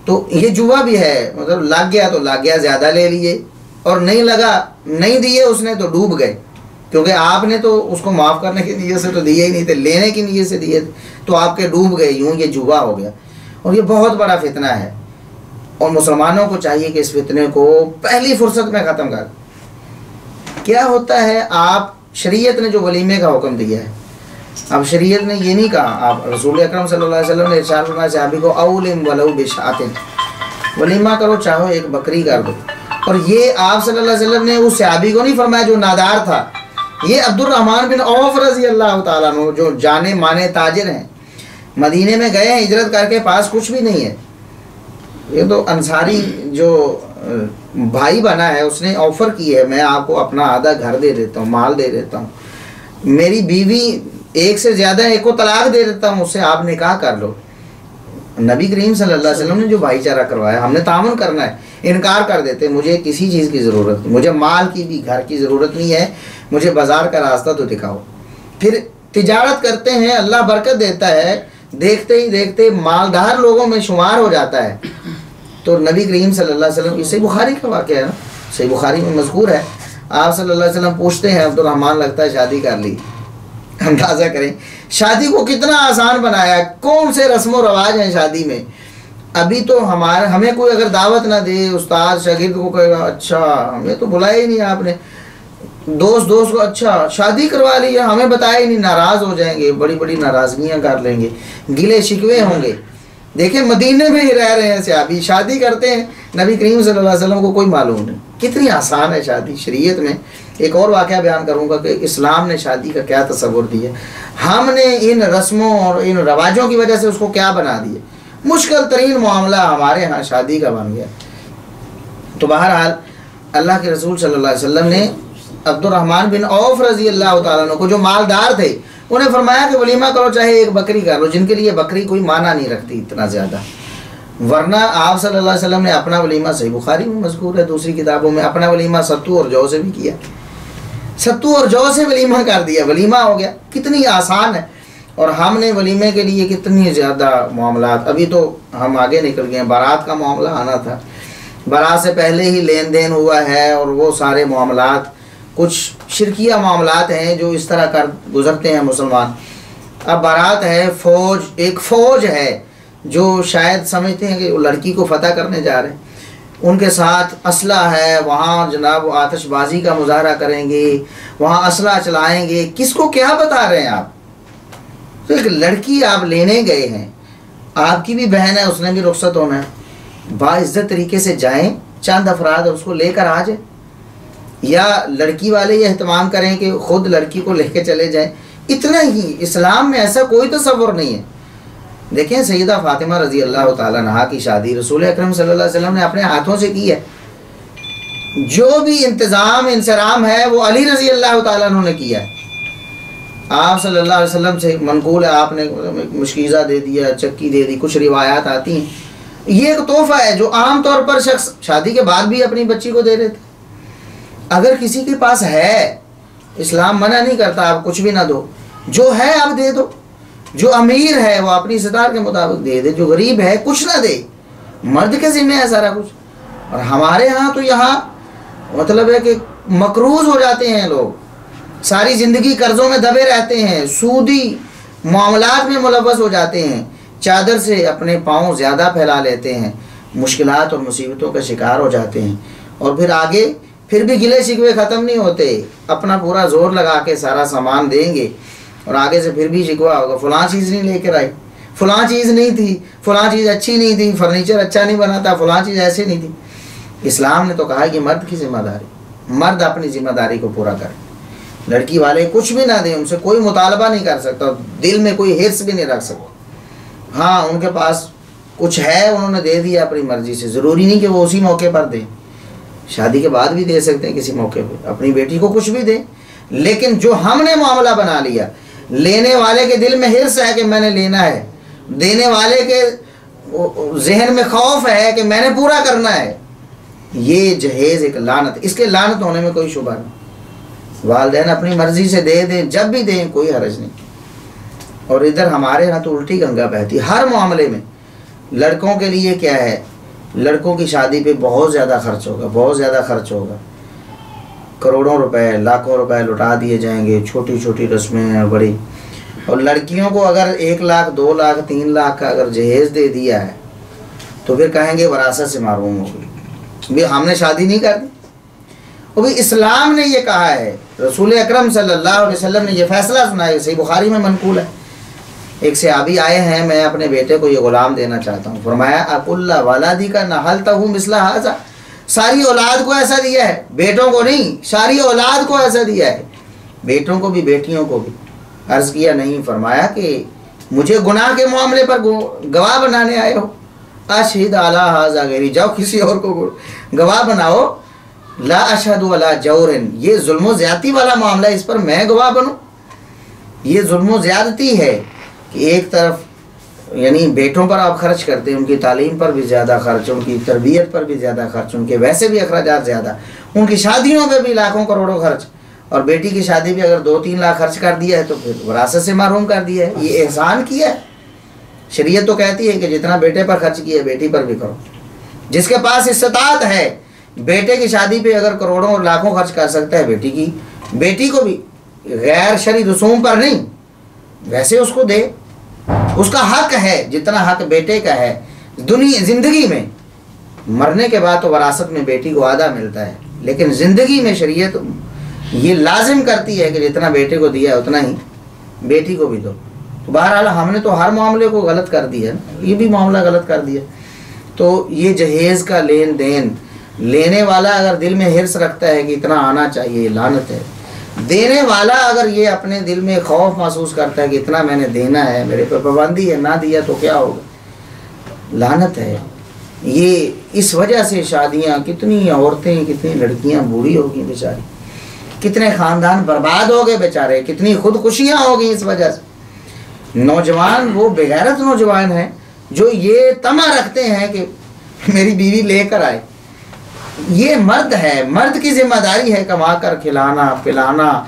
तो ये जुआ भी है। मतलब लग गया तो लग गया, ज़्यादा ले लिए, और नहीं लगा, नहीं दिए उसने तो डूब गए, क्योंकि आपने तो उसको माफ़ करने की नीयत से तो दिए ही नहीं थे, लेने की नीयत से दिए थे, तो आपके डूब गए, यूँ ये जुआ हो गया। और ये बहुत बड़ा फितना है, और मुसलमानों को चाहिए कि इस फितने को पहली फुर्सत में ख़त्म कर। क्या होता है, आप शरीयत ने जो वलीमे का हुक्म दिया है, अब शरीयत ने ये नहीं कहा, आप रसूल अकरम सल्लल्लाहु अलैहि वसल्लम ने इरशाद फरमाया सहाबी को औलिम वलौ बिशातिन, वलीमा करो चाहो एक बकरी कर दो। और ये आप सल्लल्लाहु अलैहि वसल्लम ने उस सहाबी को नहीं फरमाया जो नादार था, ये अब्दुर्रहमान बिन औफ रज़ी अल्लाह तआला अन्हु जो जाने माने ताजिर हैं, मदीने में गए हैं हिजरत करके, पास कुछ भी नहीं है, ये तो अंसारी जो भाई बना है उसने ऑफ़र की है, मैं आपको अपना आधा घर दे देता हूँ, माल दे देता हूँ, मेरी बीवी एक से ज़्यादा एक को तलाक दे देता हूँ, उससे आप निकाह कर लो। नबी करीम सल्लल्लाहु अलैहि वसल्लम ने जो भाईचारा करवाया, हमने तामुन करना है, इनकार कर देते मुझे किसी चीज़ की ज़रूरत नहीं, मुझे माल की भी घर की ज़रूरत नहीं है, मुझे बाज़ार का रास्ता तो दिखाओ। फिर तिजारत करते हैं, अल्लाह बरकत देता है, देखते ही देखते मालदार लोगों में शुमार हो जाता है। तो नबी करीम सल्लल्लाहु अलैहि वसल्लम, ये सही बुखारी का वाक़या है ना, सही बुखारी में मज़कूर है, आप सल्लल्लाहु अलैहि वसल्लम पूछते हैं अब्दुर्रहमान लगता है शादी कर ली। अंदाज़ा करें शादी को कितना आसान बनाया, कौन से रस्म व रवाज हैं शादी में। अभी तो हमें कोई अगर दावत ना दे, उस्ताद शागिर्द को कहेगा अच्छा हमें तो बुलाया ही नहीं आपने, दोस्त को अच्छा शादी करवा ली है, हमें बताया ही नहीं, नाराज़ हो जाएंगे, बड़ी बड़ी नाराज़गियाँ कर लेंगे, गिले शिकवे होंगे। देखें मदीने में ही रह रहे हैं सहाबी, शादी करते हैं, नबी करीम सल्लल्लाहु अलैहि वसल्लम को कोई मालूम नहीं, कितनी आसान है शादी शरीयत में। एक और वाक़या बयान करूँगा कि इस्लाम ने शादी का क्या तस्वुर दिया, हमने इन रस्मों और इन रवाजों की वजह से उसको क्या बना दिया, मुश्किल तरीन मामला हमारे यहाँ शादी का बन गया। तो बहरहाल अल्लाह के रसूल सल्लल्लाहु अलैहि वसल्लम ने अब्दुर्रहमान बिन औफ रज़ी अल्लाह तआला अन्हु को जो मालदार थे उन्हें फरमाया कि वलीमा करो चाहे एक बकरी कर लो, जिनके लिए बकरी कोई माना नहीं रखती इतना ज़्यादा, वरना आप सल्लल्लाहु अलैहि वसल्लम ने अपना वलीमा सही बुखारी में मज़कूर है, दूसरी किताबों में अपना वलीमा सत्तू और जौ से भी किया, सत्तू और जौ से वलीमा कर दिया, वलीमा हो गया, कितनी आसान है। और हमने वलीमे के लिए कितनी ज़्यादा मामलात, अभी तो हम आगे निकल गए, बारात का मामला आना था, बारात से पहले ही लेन देन हुआ है, और वो सारे मामलात कुछ शिरकिया मामलात हैं जो इस तरह कर गुज़रते हैं मुसलमान। अब बारात है, एक फ़ौज है जो शायद समझते हैं कि वो लड़की को फतह करने जा रहे हैं, उनके साथ असला है, वहाँ जनाब आतिशबाजी का मुजाहरा करेंगे, वहाँ असला चलाएंगे, किसको क्या बता रहे हैं आप। तो एक लड़की आप लेने गए हैं, आपकी भी बहन है, उसने भी रुख्सत होना है, बाइज़्ज़त तरीके से जाएं, चंद अफराद उसको लेकर आ जाए, या लड़की वाले ये एहतमाम करें कि ख़ुद लड़की को लेकर चले जाएं, इतना ही। इस्लाम में ऐसा कोई तसव्वुर नहीं है। देखें सैयदा फ़ातिमा रज़ी अल्लाह तआला अन्हा की शादी रसूल अकरम सल्लल्लाहु अलैहि वसल्लम ने अपने हाथों से की है, जो भी इंतज़ाम इंसराम है वो अली रज़ी अल्लाह तआला अन्हु ने किया है। आप सल्लल्लाहु अलैहि वसल्लम से मनकूल है, आपने मुश्कीज़ा दे दिया, चक्की दे दी, कुछ रिवायात आती हैं, ये एक तोहफ़ा है जो आम तौर पर शख्स शादी के बाद भी अपनी बच्ची को दे देते। अगर किसी के पास है, इस्लाम मना नहीं करता आप कुछ भी ना दो, जो है आप दे दो, जो अमीर है वो अपनी इस्तार के मुताबिक दे दे, जो गरीब है कुछ ना दे, मर्द के ज़िम्मे है सारा कुछ। और हमारे यहाँ तो यहाँ मतलब है कि मकरूज़ हो जाते हैं लोग, सारी ज़िंदगी कर्ज़ों में दबे रहते हैं, सूदी मामलात में मुलव्वस हो जाते हैं, चादर से अपने पाँव ज़्यादा फैला लेते हैं, मुश्किलात और मुसीबतों का शिकार हो जाते हैं, और फिर आगे फिर भी गिले शिकवे ख़त्म नहीं होते, अपना पूरा ज़ोर लगा के सारा सामान देंगे, और आगे से फिर भी शिकवा होगा, फ़लाँ चीज़ नहीं लेकर आई, फ़लाँ चीज़ नहीं थी, फ़लाँ चीज़ अच्छी नहीं थी, फर्नीचर अच्छा नहीं बना था, फ़लाँ चीज़ ऐसी नहीं थी। इस्लाम ने तो कहा कि मर्द की ज़िम्मेदारी, मर्द अपनी ज़िम्मेदारी को पूरा करे, लड़की वाले कुछ भी ना दें, उनसे कोई मुतालबा नहीं कर सकता, दिल में कोई हिर्स भी नहीं रख सकता। हाँ उनके पास कुछ है, उन्होंने दे दिया अपनी मर्ज़ी से, ज़रूरी नहीं कि वो उसी मौके पर दें, शादी के बाद भी दे सकते हैं, किसी मौके पे अपनी बेटी को कुछ भी दें। लेकिन जो हमने मामला बना लिया, लेने वाले के दिल में हिर्स है कि मैंने लेना है, देने वाले के जहन में खौफ है कि मैंने पूरा करना है, ये जहेज़ एक लानत, इसके लानत होने में कोई शुबा नहीं। वालिदैन अपनी मर्जी से दे दें, जब भी दें, कोई हर्ज नहीं। और इधर हमारे यहाँ तो उल्टी गंगा बहती हर मामले में। लड़कों के लिए क्या है, लड़कों की शादी पे बहुत ज़्यादा खर्च होगा, बहुत ज़्यादा खर्च होगा, करोड़ों रुपए लाखों रुपए लुटा दिए जाएंगे, छोटी छोटी रस्में हैं बड़ी। और लड़कियों को अगर 1 लाख 2 लाख 3 लाख का अगर जहेज़ दे दिया है तो फिर कहेंगे वरासत से महरूम हो गई, भी हमने शादी नहीं कर दी। और भी इस्लाम ने ये कहा है, रसूल अकरम सल्लल्लाहु अलैहि वसल्लम ने ये फैसला सुनाया, सही बुखारी में मनकूल है। एक सहाबी आए हैं, मैं अपने बेटे को ये गुलाम देना चाहता हूँ। फरमाया अकुल्ला वालादी का नहल तहु मिसला हाजा, सारी औलाद को ऐसा दिया है, बेटों को नहीं, सारी औलाद को ऐसा दिया है, बेटों को भी बेटियों को भी। अर्ज़ किया नहीं, फरमाया कि मुझे गुनाह के मामले पर गवाह बनाने आए हो, अशहिद अला हाजा गैरी, जाओ किसी और को गवाह बनाओ। ला अशहदु अला जौरन, ये जुल्म ज़्यादती वाला मामला, इस पर मैं गवाह बनूँ? ये जुल्म ज़्यादती है कि एक तरफ यानी बेटों पर आप खर्च करते हैं, उनकी तालीम पर भी ज़्यादा खर्च, उनकी तरबियत पर भी ज़्यादा खर्च, उनके वैसे भी अखराजात ज़्यादा, उनकी शादियों पर भी लाखों करोड़ों खर्च, और बेटी की शादी भी अगर 2-3 लाख खर्च कर दिया है तो फिर वरासत से महरूम कर दिया है। ये एहसान किया है। शरीयत तो कहती है कि जितना बेटे पर खर्च किया बेटी पर भी करो। जिसके पास इस्तात है, बेटे की शादी पे अगर करोड़ों और लाखों खर्च कर सकता है, बेटी को भी गैर शरई रसूम पर नहीं, वैसे उसको दे। उसका हक है जितना हक बेटे का है दुनिया ज़िंदगी में। मरने के बाद तो वरासत में बेटी को आधा मिलता है, लेकिन ज़िंदगी में शरीयत ये लाजिम करती है कि जितना बेटे को दिया उतना ही बेटी को भी दो। तो बहरहाल हमने तो हर मामले को गलत कर दिया, ये भी मामला गलत कर दिया। तो ये जहेज़ का लेन देन, लेने वाला अगर दिल में हिर्स रखता है कि इतना आना चाहिए, लानत है। देने वाला अगर ये अपने दिल में खौफ महसूस करता है कि इतना मैंने देना है, मेरे पर पाबंदी है, ना दिया तो क्या होगा, लानत है। ये इस वजह से शादियाँ, कितनी औरतें, कितनी लड़कियाँ बूढ़ी हो गई बेचारी, कितने ख़ानदान बर्बाद हो गए बेचारे, कितनी खुदकुशियाँ हो गई इस वजह से। नौजवान वो बेगैरत नौजवान हैं जो ये तमा रखते हैं कि मेरी बीवी लेकर आए। ये मर्द है, मर्द की जिम्मेदारी है कमा कर खिलाना पिलाना,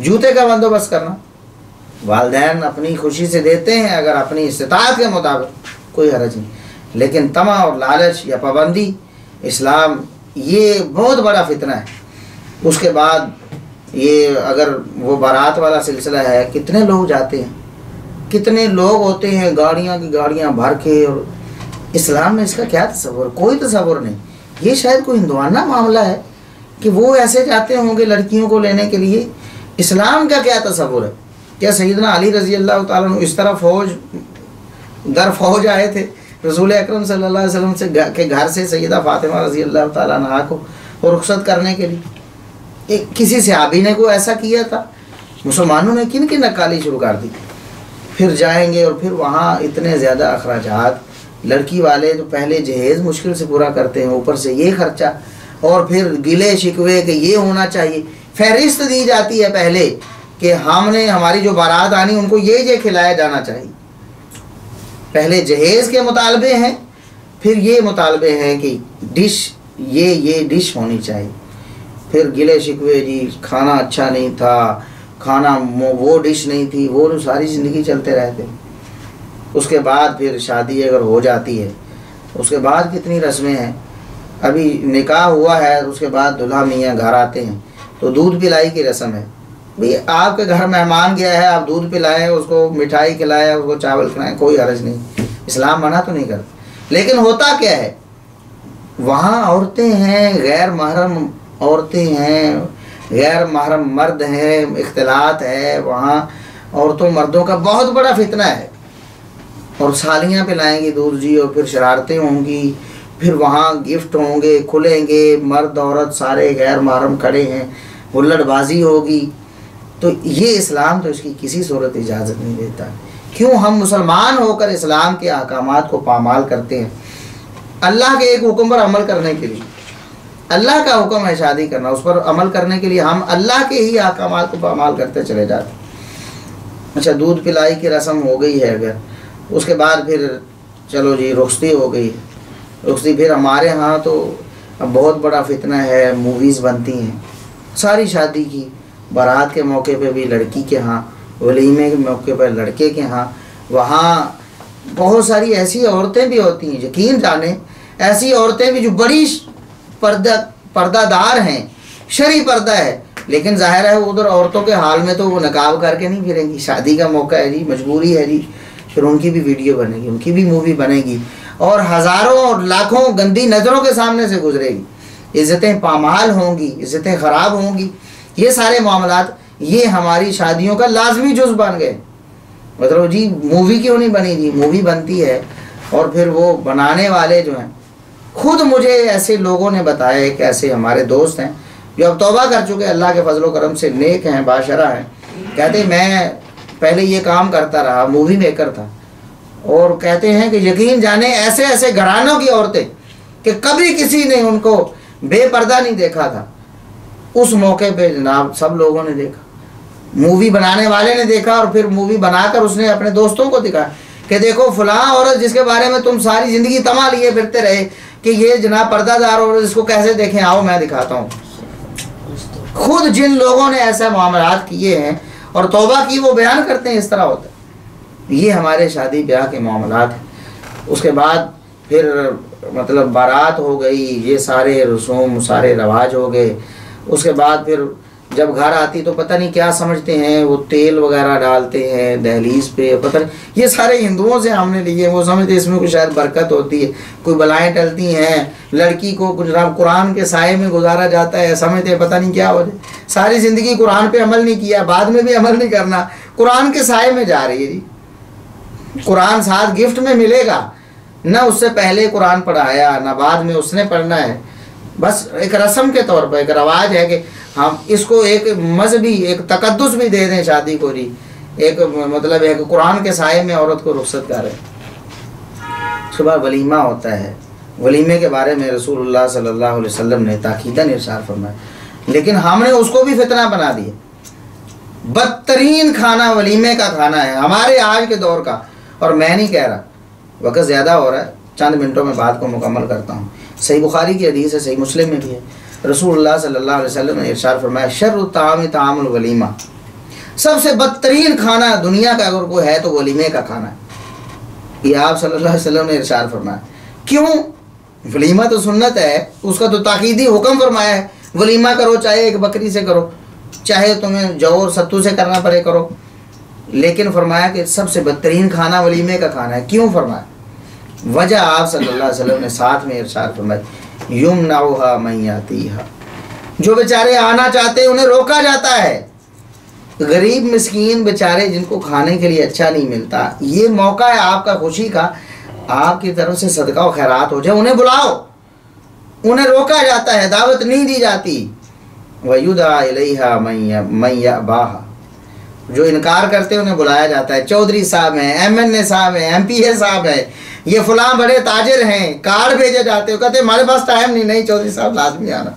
जूते का बंदोबस्त करना। वालिदैन अपनी खुशी से देते हैं अगर अपनी इस्तात के मुताबिक, कोई हरज नहीं। लेकिन तमा और लालच या पाबंदी, इस्लाम ये बहुत बड़ा फितना है। उसके बाद ये अगर वो बारात वाला सिलसिला है, कितने लोग जाते हैं, कितने लोग होते हैं, गाड़ियाँ की गाड़ियाँ भर के, और इस्लाम में इसका क्या तसव्वुर, कोई तसव्वुर नहीं। ये शायद कोई हिंदुआना मामला है कि वो ऐसे जाते होंगे लड़कियों को लेने के लिए। इस्लाम का क्या तसव्वुर है? क्या सैयदना अली रज़ी अल्लाह तआला अन्हु इस तरह फौज आए थे रसूल अकरम सल्लल्लाहु अलैहि वसल्लम से के घर से सैयदा फातिमा रज़ी अल्लाह तआला अन्हा को रुखसत करने के लिए? एक किसी सहाबी ने को ऐसा किया था? मुसलमानों ने किन की नक्काली शुरू कर दी। फिर जाएंगे और फिर वहाँ इतने ज़्यादा अखराजात, लड़की वाले तो पहले जहेज़ मुश्किल से पूरा करते हैं, ऊपर से ये खर्चा, और फिर गिले शिकवे कि ये होना चाहिए। फहरिस्त दी जाती है पहले कि हमने, हमारी जो बारात आनी उनको ये खिलाया जाना चाहिए। पहले जहेज़ के मुतालबे हैं, फिर ये मुतालबे हैं कि डिश, ये डिश होनी चाहिए। फिर गिले शिकवे, जी खाना अच्छा नहीं था, खाना वो डिश नहीं थी, वो सारी ज़िंदगी चलते रहते। उसके बाद फिर शादी अगर हो जाती है, उसके बाद कितनी रस्में हैं। अभी निकाह हुआ है, उसके बाद दुल्हा मियाँ घर आते हैं तो दूध पिलाई की रस्म है। भाई आपके घर मेहमान गया है, आप दूध पिलाएं, उसको मिठाई खिलाएं, उसको चावल खिलाएं, कोई हर्ज नहीं, इस्लाम मना तो नहीं करता। लेकिन होता क्या है, वहाँ औरतें हैं, गैर महरम औरतें हैं, गैर महरम मर्द हैं, इख्तिलात है, वहाँ औरतों मर्दों का बहुत बड़ा फितना है। और सालियाँ पिलाएंगी दूध जी, और फिर शरारतें होंगी, फिर वहाँ गिफ्ट होंगे, खुलेंगे, मर्द औरत सारे गैर महरम खड़े हैं, हुल्लड़बाजी होगी। तो ये इस्लाम तो इसकी किसी सूरत इजाज़त नहीं देता। क्यों हम मुसलमान होकर इस्लाम के अहकामात को पामाल करते हैं अल्लाह के एक हुक्म पर अमल करने के लिए। अल्लाह का हुक्म है शादी करना, उस पर अमल करने के लिए हम अल्लाह के ही अहकामात को पामाल करते चले जाते। अच्छा, दूध पिलाई की रस्म हो गई है, अगर उसके बाद फिर चलो जी रुखसती हो गई, रुखसती फिर हमारे यहाँ तो अब बहुत बड़ा फितना है, मूवीज़ बनती हैं सारी शादी की, बारात के मौके पे भी लड़की के यहाँ, वलीमे के मौके पर लड़के के यहाँ, वहाँ बहुत सारी ऐसी औरतें भी होती हैं, यकीन जाने ऐसी औरतें भी जो बड़ी पर्दादार हैं, शरी पर्दा है, लेकिन जाहिर है उधर औरतों के हाल में तो वो नकाब करके नहीं फिरेंगी। शादी का मौका है जी, मजबूरी है जी, फिर उनकी भी वीडियो बनेगी, उनकी भी मूवी बनेगी और हज़ारों और लाखों गंदी नज़रों के सामने से गुजरेगी, इज़्ज़तें पामाल होंगी, इज़्ज़तें ख़राब होंगी। ये सारे मामलात ये हमारी शादियों का लाजमी जुज़ बन गए। मतलब जी मूवी क्यों नहीं बनी जी, मूवी बनती है और फिर वो बनाने वाले जो हैं, खुद मुझे ऐसे लोगों ने बताया, एक ऐसे हमारे दोस्त हैं जो अब तौबा कर चुके, अल्लाह के फजल करम से नेक हैं, बाशरा हैं, कहते मैं पहले ये काम करता रहा, मूवी मेकर था, और कहते हैं कि यकीन जाने ऐसे ऐसे घरानों की औरतें कि कभी किसी ने उनको बेपर्दा नहीं देखा था, उस मौके पे जनाब सब लोगों ने देखा, मूवी बनाने वाले ने देखा और फिर मूवी बनाकर उसने अपने दोस्तों को दिखाया कि देखो फलां औरत जिसके बारे में तुम सारी ज़िंदगी तमा लिए फिरते रहे कि ये जनाब पर्दादार औरत, इसको कैसे देखें, आओ मैं दिखाता हूँ। खुद जिन लोगों ने ऐसे मामलात किए हैं और तौबा की, वो बयान करते हैं इस तरह होता है। ये हमारे शादी ब्याह के मामलात हैं। उसके बाद फिर मतलब बारात हो गई, ये सारे रसूम सारे रवाज हो गए। उसके बाद फिर जब घर आती तो पता नहीं क्या समझते हैं, वो तेल वगैरह डालते हैं दहलीज पे, पता नहीं, ये सारे हिंदुओं से हमने लिए, वो समझते इसमें कुछ शायद बरकत होती है, कोई बलाएं टलती हैं, लड़की को कुरान के साए में गुजारा जाता है, समझते पता नहीं क्या हो जाए। सारी ज़िंदगी कुरान पे अमल नहीं किया, बाद में भी अमल नहीं करना, कुरान के साए में जा रही है जी। कुरान साथ गिफ्ट में मिलेगा, ना उससे पहले कुरान पढ़ाया ना बाद में उसने पढ़ना है, बस एक रस्म के तौर पर एक रवाज है कि हम इसको एक मजहबी एक तकद्दुस भी दे दें शादी को जी, एक मतलब एक कुरान के साए में औरत को रुखसत करें। उसके बाद वलीमा होता है, वलीमे के बारे में रसूलुल्लाह सल्लल्लाहु अलैहि वसल्लम ने ताकीदन इरशाद फरमाया, लेकिन हमने उसको भी फितना बना दिया। बदतरीन खाना वलीमे का खाना है हमारे आज के दौर का, और मैं नहीं कह रहा, वक्त ज़्यादा हो रहा है, चंद मिनटों में बात को मुकम्मल करता हूँ। सही बुखारी की हदीस है, सही मुस्लिम में भी है, रसूलुल्लाह सल्लल्लाहु अलैहि वसल्लम ने इरशाद फरमाया, शर्रु ताम तामुल वलीमा, सबसे बदतरीन खाना दुनिया का अगर कोई है तो वलीमे का खाना है। ये आप सल्लल्लाहु अलैहि वसल्लम ने इरशाद फरमाया। क्यों? वलीमा तो सुन्नत है, उसका तो ताकीदी हुक्म फरमाया है, वलीमा करो, चाहे एक बकरी से करो, चाहे तुम्हें जौ और सत्तू से करना पड़े करो, लेकिन फरमाया कि सबसे बदतरीन खाना वलीमे का खाना है। क्यों फरमाया? वजह आप सल्लल्लाहु अलैहि वसल्लम ने साथ में इरशाद फरमाया, युमनउहा मन यातीहा, जो बेचारे आना चाहते हैं उन्हें रोका जाता है। गरीब मिस्कीन बेचारे जिनको खाने के लिए अच्छा नहीं मिलता, ये मौका है आपका खुशी का, आपकी तरफ से सदका और खैरात हो जाए, उन्हें बुलाओ, उन्हें रोका जाता है, दावत नहीं दी जाती। वयुदा इलैहा मन यअबाहा, जो इनकार करते हैं उन्हें बुलाया जाता है। चौधरी साहब हैं, एमएनए साहब हैं, एमपीए साहब हैं, ये फलां बड़े ताजिर हैं, कार्ड भेजे जाते हो, कहते हमारे पास टाइम नहीं, नहीं चौधरी साहब लाजमी आना।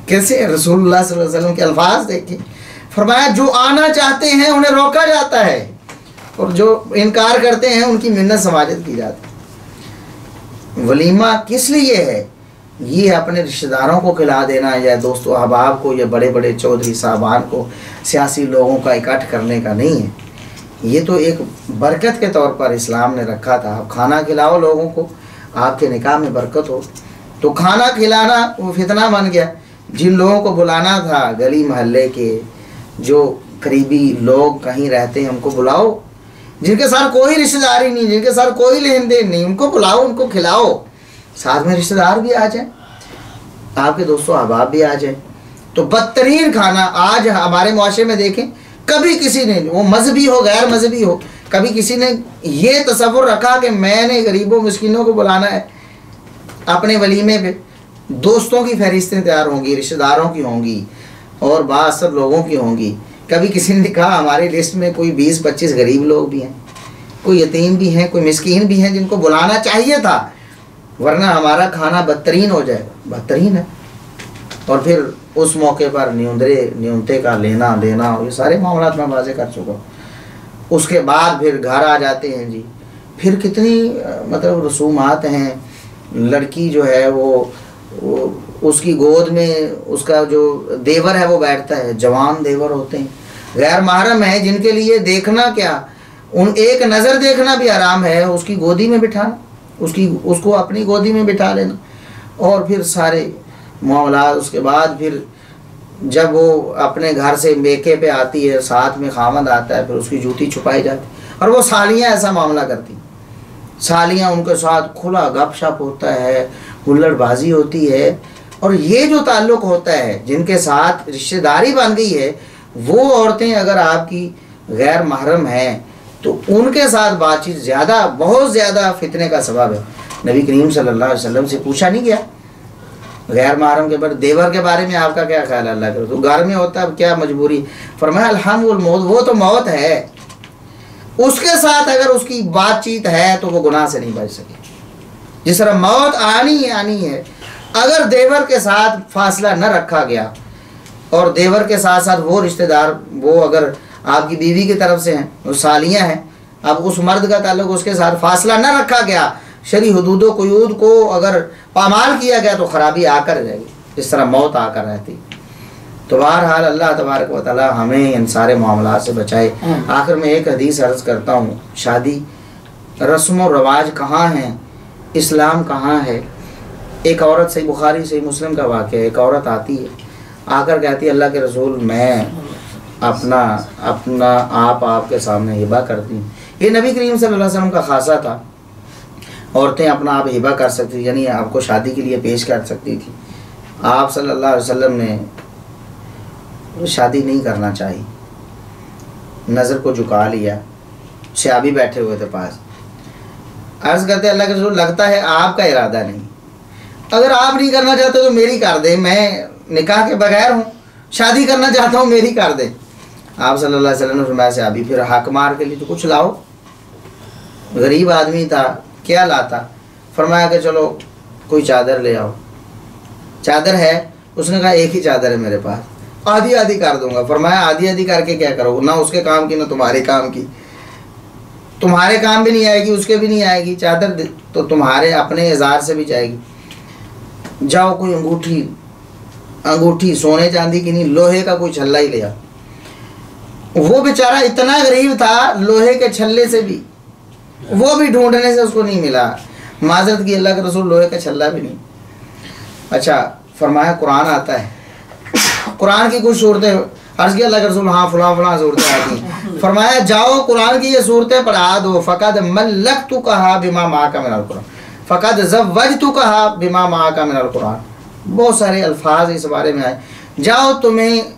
कैसे रसूलुल्लाह सल्लल्लाहु अलैहि वसल्लम के अल्फाज देखिए, फरमाया जो आना चाहते हैं उन्हें रोका जाता है और जो इनकार करते हैं उनकी मिन्नत समाजत की जाती है। वलीमा किस लिए है? ये अपने रिश्तेदारों को खिला देना या दोस्तों अहबाब को या बड़े बड़े चौधरी साहबान को, सियासी लोगों का इकट्ठ करने का नहीं है। ये तो एक बरकत के तौर पर इस्लाम ने रखा था। आप खाना खिलाओ लोगों को, आपके निकाह में बरकत हो। तो खाना खिलाना वो फितना बन गया। जिन लोगों को बुलाना था, गली मोहल्ले के जो करीबी लोग कहीं रहते हैं उनको बुलाओ, जिनके साथ कोई रिश्तेदारी नहीं, जिनके साथ कोई लेन देन नहीं, उनको बुलाओ, उनको खिलाओ, साथ में रिश्तेदार भी आ जाए, आपके दोस्तों अहबाब भी आ जाए। तो बदतरीन खाना आज हमारे मुआशरे में देखें, कभी किसी ने, वो मजहबी हो गैर मजहबी हो, कभी किसी ने ये तसव्वुर रखा कि मैंने गरीबों मिस्किनों को बुलाना है अपने वलीमे पे। दोस्तों की फहरिस्तें तैयार होंगी, रिश्तेदारों की होंगी और बाअसर लोगों की होंगी। कभी किसी ने कहा हमारी लिस्ट में कोई 20-25 गरीब लोग भी हैं, कोई यतीम भी हैं, कोई मिस्कीन भी हैं जिनको बुलाना चाहिए था, वरना हमारा खाना बदतरीन हो जाएगा। बदतरीन है। और फिर उस मौके पर न्यूनते का लेना देना, ये सारे मामला मैं वाजे कर चुका हूँ। उसके बाद फिर घर आ जाते हैं जी, फिर कितनी मतलब रसूमात हैं। लड़की जो है वो उसकी गोद में उसका जो देवर है वो बैठता है, जवान देवर होते हैं, गैर महरम है, जिनके लिए देखना क्या, उन एक नज़र देखना भी आराम है, उसकी गोदी में बिठाना, उसको अपनी गोदी में बिठा लेना, और फिर सारे मामला। उसके बाद फिर जब वो अपने घर से मेके पे आती है, साथ में खामद आता है, फिर उसकी जूती छुपाई जाती है। और वो सालियाँ ऐसा मामला करती, सालियाँ उनके साथ खुला गपशप होता है, हुल्लड़बाजी होती है। और ये जो ताल्लुक़ होता है, जिनके साथ रिश्तेदारी बन गई है, वो औरतें अगर आपकी गैर महरम हैं तो उनके साथ बातचीत ज़्यादा, बहुत ज़्यादा फितने का सबब है। नबी करीम सल्लल्लाहु अलैहि वसल्लम से पूछा नहीं गया गैर महरम के बारे, देवर के बारे में आपका क्या ख्याल है? अल्लाह के रसूल, घर में होता है, क्या मजबूरी? फरमाया अल्हम्दुल मौत, वो तो मौत है, उसके साथ अगर उसकी बातचीत है तो वो गुनाह से नहीं बच सके। जिस तरह मौत आनी है, अगर देवर के साथ फासला न रखा गया और देवर के साथ साथ वो रिश्तेदार, वो अगर आपकी बीवी की तरफ से हैं, वो सालियाँ हैं, अब उस मर्द का ताल्लुक उसके साथ फासला न रखा गया, शरी हुदूद व क़ुयूद को अगर पामाल किया गया तो ख़राबी आकर रहेगी, जिस तरह मौत आकर रहती। तो बहरहाल अल्लाह तबारक व तआला हमें इन सारे मामला से बचाए। आखिर में एक हदीस अर्ज़ करता हूँ, शादी रस्म व रवाज कहाँ हैं, इस्लाम कहाँ है। एक औरत, सही बुखारी सही मुस्लिम का वाक़या है, एक औरत आती है, आकर कहती है अल्लाह के रसूल, मैं अपना आपके सामने हिबा करती हूँ। ये नबी करीम सल्लल्लाहु अलैहि वसल्लम का खासा था, औरतें अपना आप हिबा कर सकती थी, यानी आपको शादी के लिए पेश कर सकती थी। आप सल्लल्लाहु अलैहि वसल्लम ने शादी नहीं करना चाहिए, नज़र को झुका लिया। सहाबी बैठे हुए थे पास, अर्ज़ करते अल्लाह के रसूल, लगता है आपका इरादा नहीं, अगर आप नहीं करना चाहते तो मेरी कर दे, मैं निकाह के बगैर हूँ, शादी करना चाहता हूँ, मेरी कर दे। आप सल्लल्लाहु अलैहि वसल्लम ने फरमाया सहाबी फिर हक मार के लिए तो कुछ लाओ। गरीब आदमी था, क्या लाता? फरमाया कि चलो कोई चादर ले आओ। चादर है? उसने कहा एक ही चादर है मेरे पास, आधी आधी कर दूंगा। फरमाया आधी आधी करके क्या करोगे? ना उसके काम की ना तुम्हारे काम की, तुम्हारे काम भी नहीं आएगी, उसके भी नहीं आएगी। चादर तो तुम्हारे अपने इज़ार से भी जाएगी। जाओ कोई अंगूठी सोने चांदी की नहीं, लोहे का कोई छल्ला ही ले आओ। वो बेचारा इतना गरीब था, लोहे के छल्ले से भी, वो भी ढूंढने से उसको नहीं मिला। माजरत की अल्लाह के रसूल, लोहे का छल्ला भी नहीं। अच्छा, फरमाया कुरान आता है, कुरान की कुछ सूरतें, अर्ज़ किया अल्लाह के रसूल, हाँ फलां सूरतें आती। फरमाया जाओ कुरान की ये सूरतें पढ़ा दो। फ़क़द मल्लक़्तुकहा बिमा मअका मिनल कुरान, फ़क़द ज़व्वजतुकहा बिमा मअका मिनल कुरान। बहुत सारे अल्फाज इस बारे में आए। जाओ, तुम्हें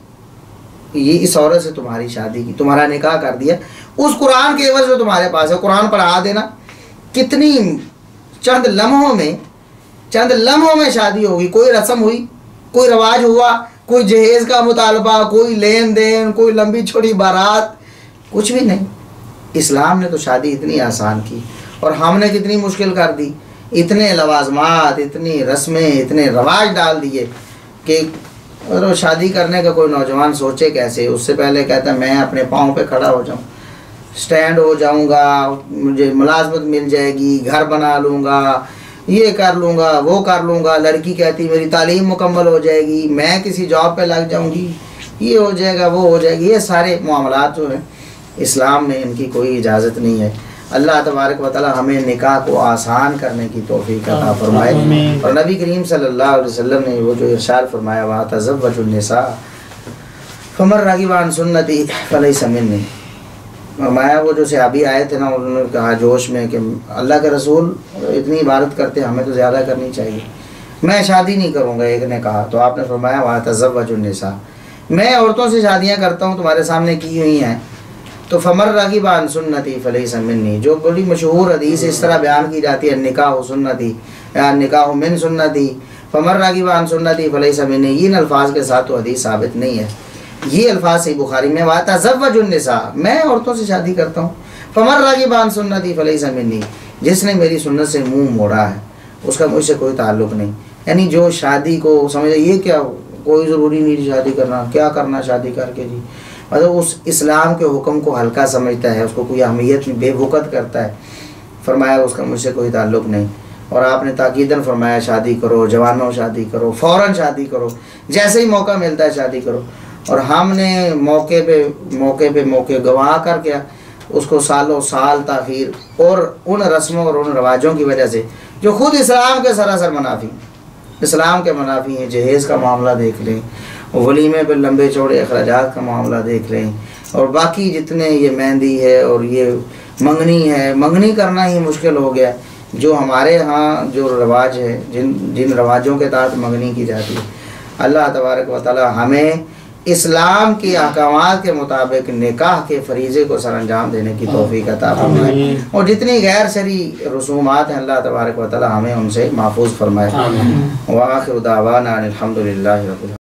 ये इस औरत से तुम्हारी शादी की, तुम्हारा निकाह कर दिया, उस कुरान के एवज जो तुम्हारे पास है, कुरान पढ़ा देना। कितनी चंद लम्हों में शादी होगी। कोई रस्म हुई, कोई रवाज हुआ, कोई जहेज़ का मुतालबा, कोई लेन देन, कोई लंबी छोटी बारात, कुछ भी नहीं। इस्लाम ने तो शादी इतनी आसान की और हमने कितनी मुश्किल कर दी। इतने लवाजमात, इतनी रस्में, इतने रवाज डाल दिए कि अगर शादी करने का कोई नौजवान सोचे कैसे, उससे पहले कहता है मैं अपने पाँव पे खड़ा हो जाऊँ, स्टैंड हो जाऊँगा, मुझे मुलाजमत मिल जाएगी, घर बना लूँगा, ये कर लूँगा, वो कर लूँगा। लड़की कहती मेरी तालीम मुकम्मल हो जाएगी, मैं किसी जॉब पे लग जाऊँगी, ये हो जाएगा, वो हो जाएगी। ये सारे मामलात जो हैं इस्लाम में इनकी कोई इजाज़त नहीं है। अल्लाह तबारक व तआला हमें निकाह को आसान करने की तौफीक अता फरमाए। और नबी करीम सल्लल्लाहु अलैहि वसल्लम ने वो जो इरशाद फरमाया, वा तज़व्वजुन निसा फमन रग़िबा अन सुन्नती फलैसा मिन्नी। फरमाया वो जो सहाबी आए थे ना, उन्होंने कहा जोश में कि अल्लाह के रसूल इतनी इबादत करते, हमें तो ज़्यादा करनी चाहिए, मैं शादी नहीं करूँगा। एक ने कहा, तो आपने फरमाया वा तज़व्वजुन निसा, मैं औरतों से शादियाँ करता हूँ, तुम्हारे सामने की हुई हैं। तो फमर रग़िबा अन सुन्नती फलैसा मिन्नी, जो बड़ी मशहूर हदीस इस तरह बयान की जाती है, निकाह सुन्नती या निकाह मिन सुन्नती, फमर रग़िबा अन सुन्नती फलैसा मिन्नी, इन अल्फाज के साथ तो हदीस साबित नहीं है। ये अल्फाज सही बुखारी में, वा तज़व्वजुन निसा, मैं औरतों से शादी करता हूँ, फमर रग़िबा अन सुन्नती फलैसा मिन्नी, जिसने मेरी सुन्नत से मुँह मोड़ा है उसका मुझसे कोई ताल्लुक़ नहीं। यानी जो शादी को समझे, ये क्या कोई ज़रूरी नहीं शादी करना, क्या करना शादी करके जी। मतलब उस इस्लाम के हुक्म को हल्का समझता है, उसको कोई अहमियत में बेवकत करता है। फरमाया उसका मुझसे कोई ताल्लुक़ नहीं। और आपने ताकीदन फरमाया शादी करो, जवानों शादी करो, फ़ौरन शादी करो, जैसे ही मौका मिलता है शादी करो। और हमने मौके गंवा कर क्या उसको सालों साल ताख़ीर और उन रस्मों और उन रवाजों की वजह से जो ख़ुद इस्लाम के सरासर मुनाफी, इस्लाम के मुनाफी हैं। जहेज़ का मामला देख लें, वलीमे पे लंबे चौड़े अखराजात का मामला देख लें, और बाकी जितने ये मेहंदी है और ये मंगनी है, मंगनी करना ही मुश्किल हो गया। जो हमारे यहाँ जो रवाज है, जिन रवाजों के तहत मंगनी की जाती है, अल्लाह तबारक व तआला हमें इस्लाम के अहकामात के मुताबिक निकाह के फरीज़े को सरअंजाम देने की तौफीक अता फरमाए, और जितनी गैर शरई रसूमात हैं अल्लाह तबारक व तआला हमें उनसे महफूज फरमाए। व आखिर दावाना अनिल हम्दुलिल्लाहि रब्बिल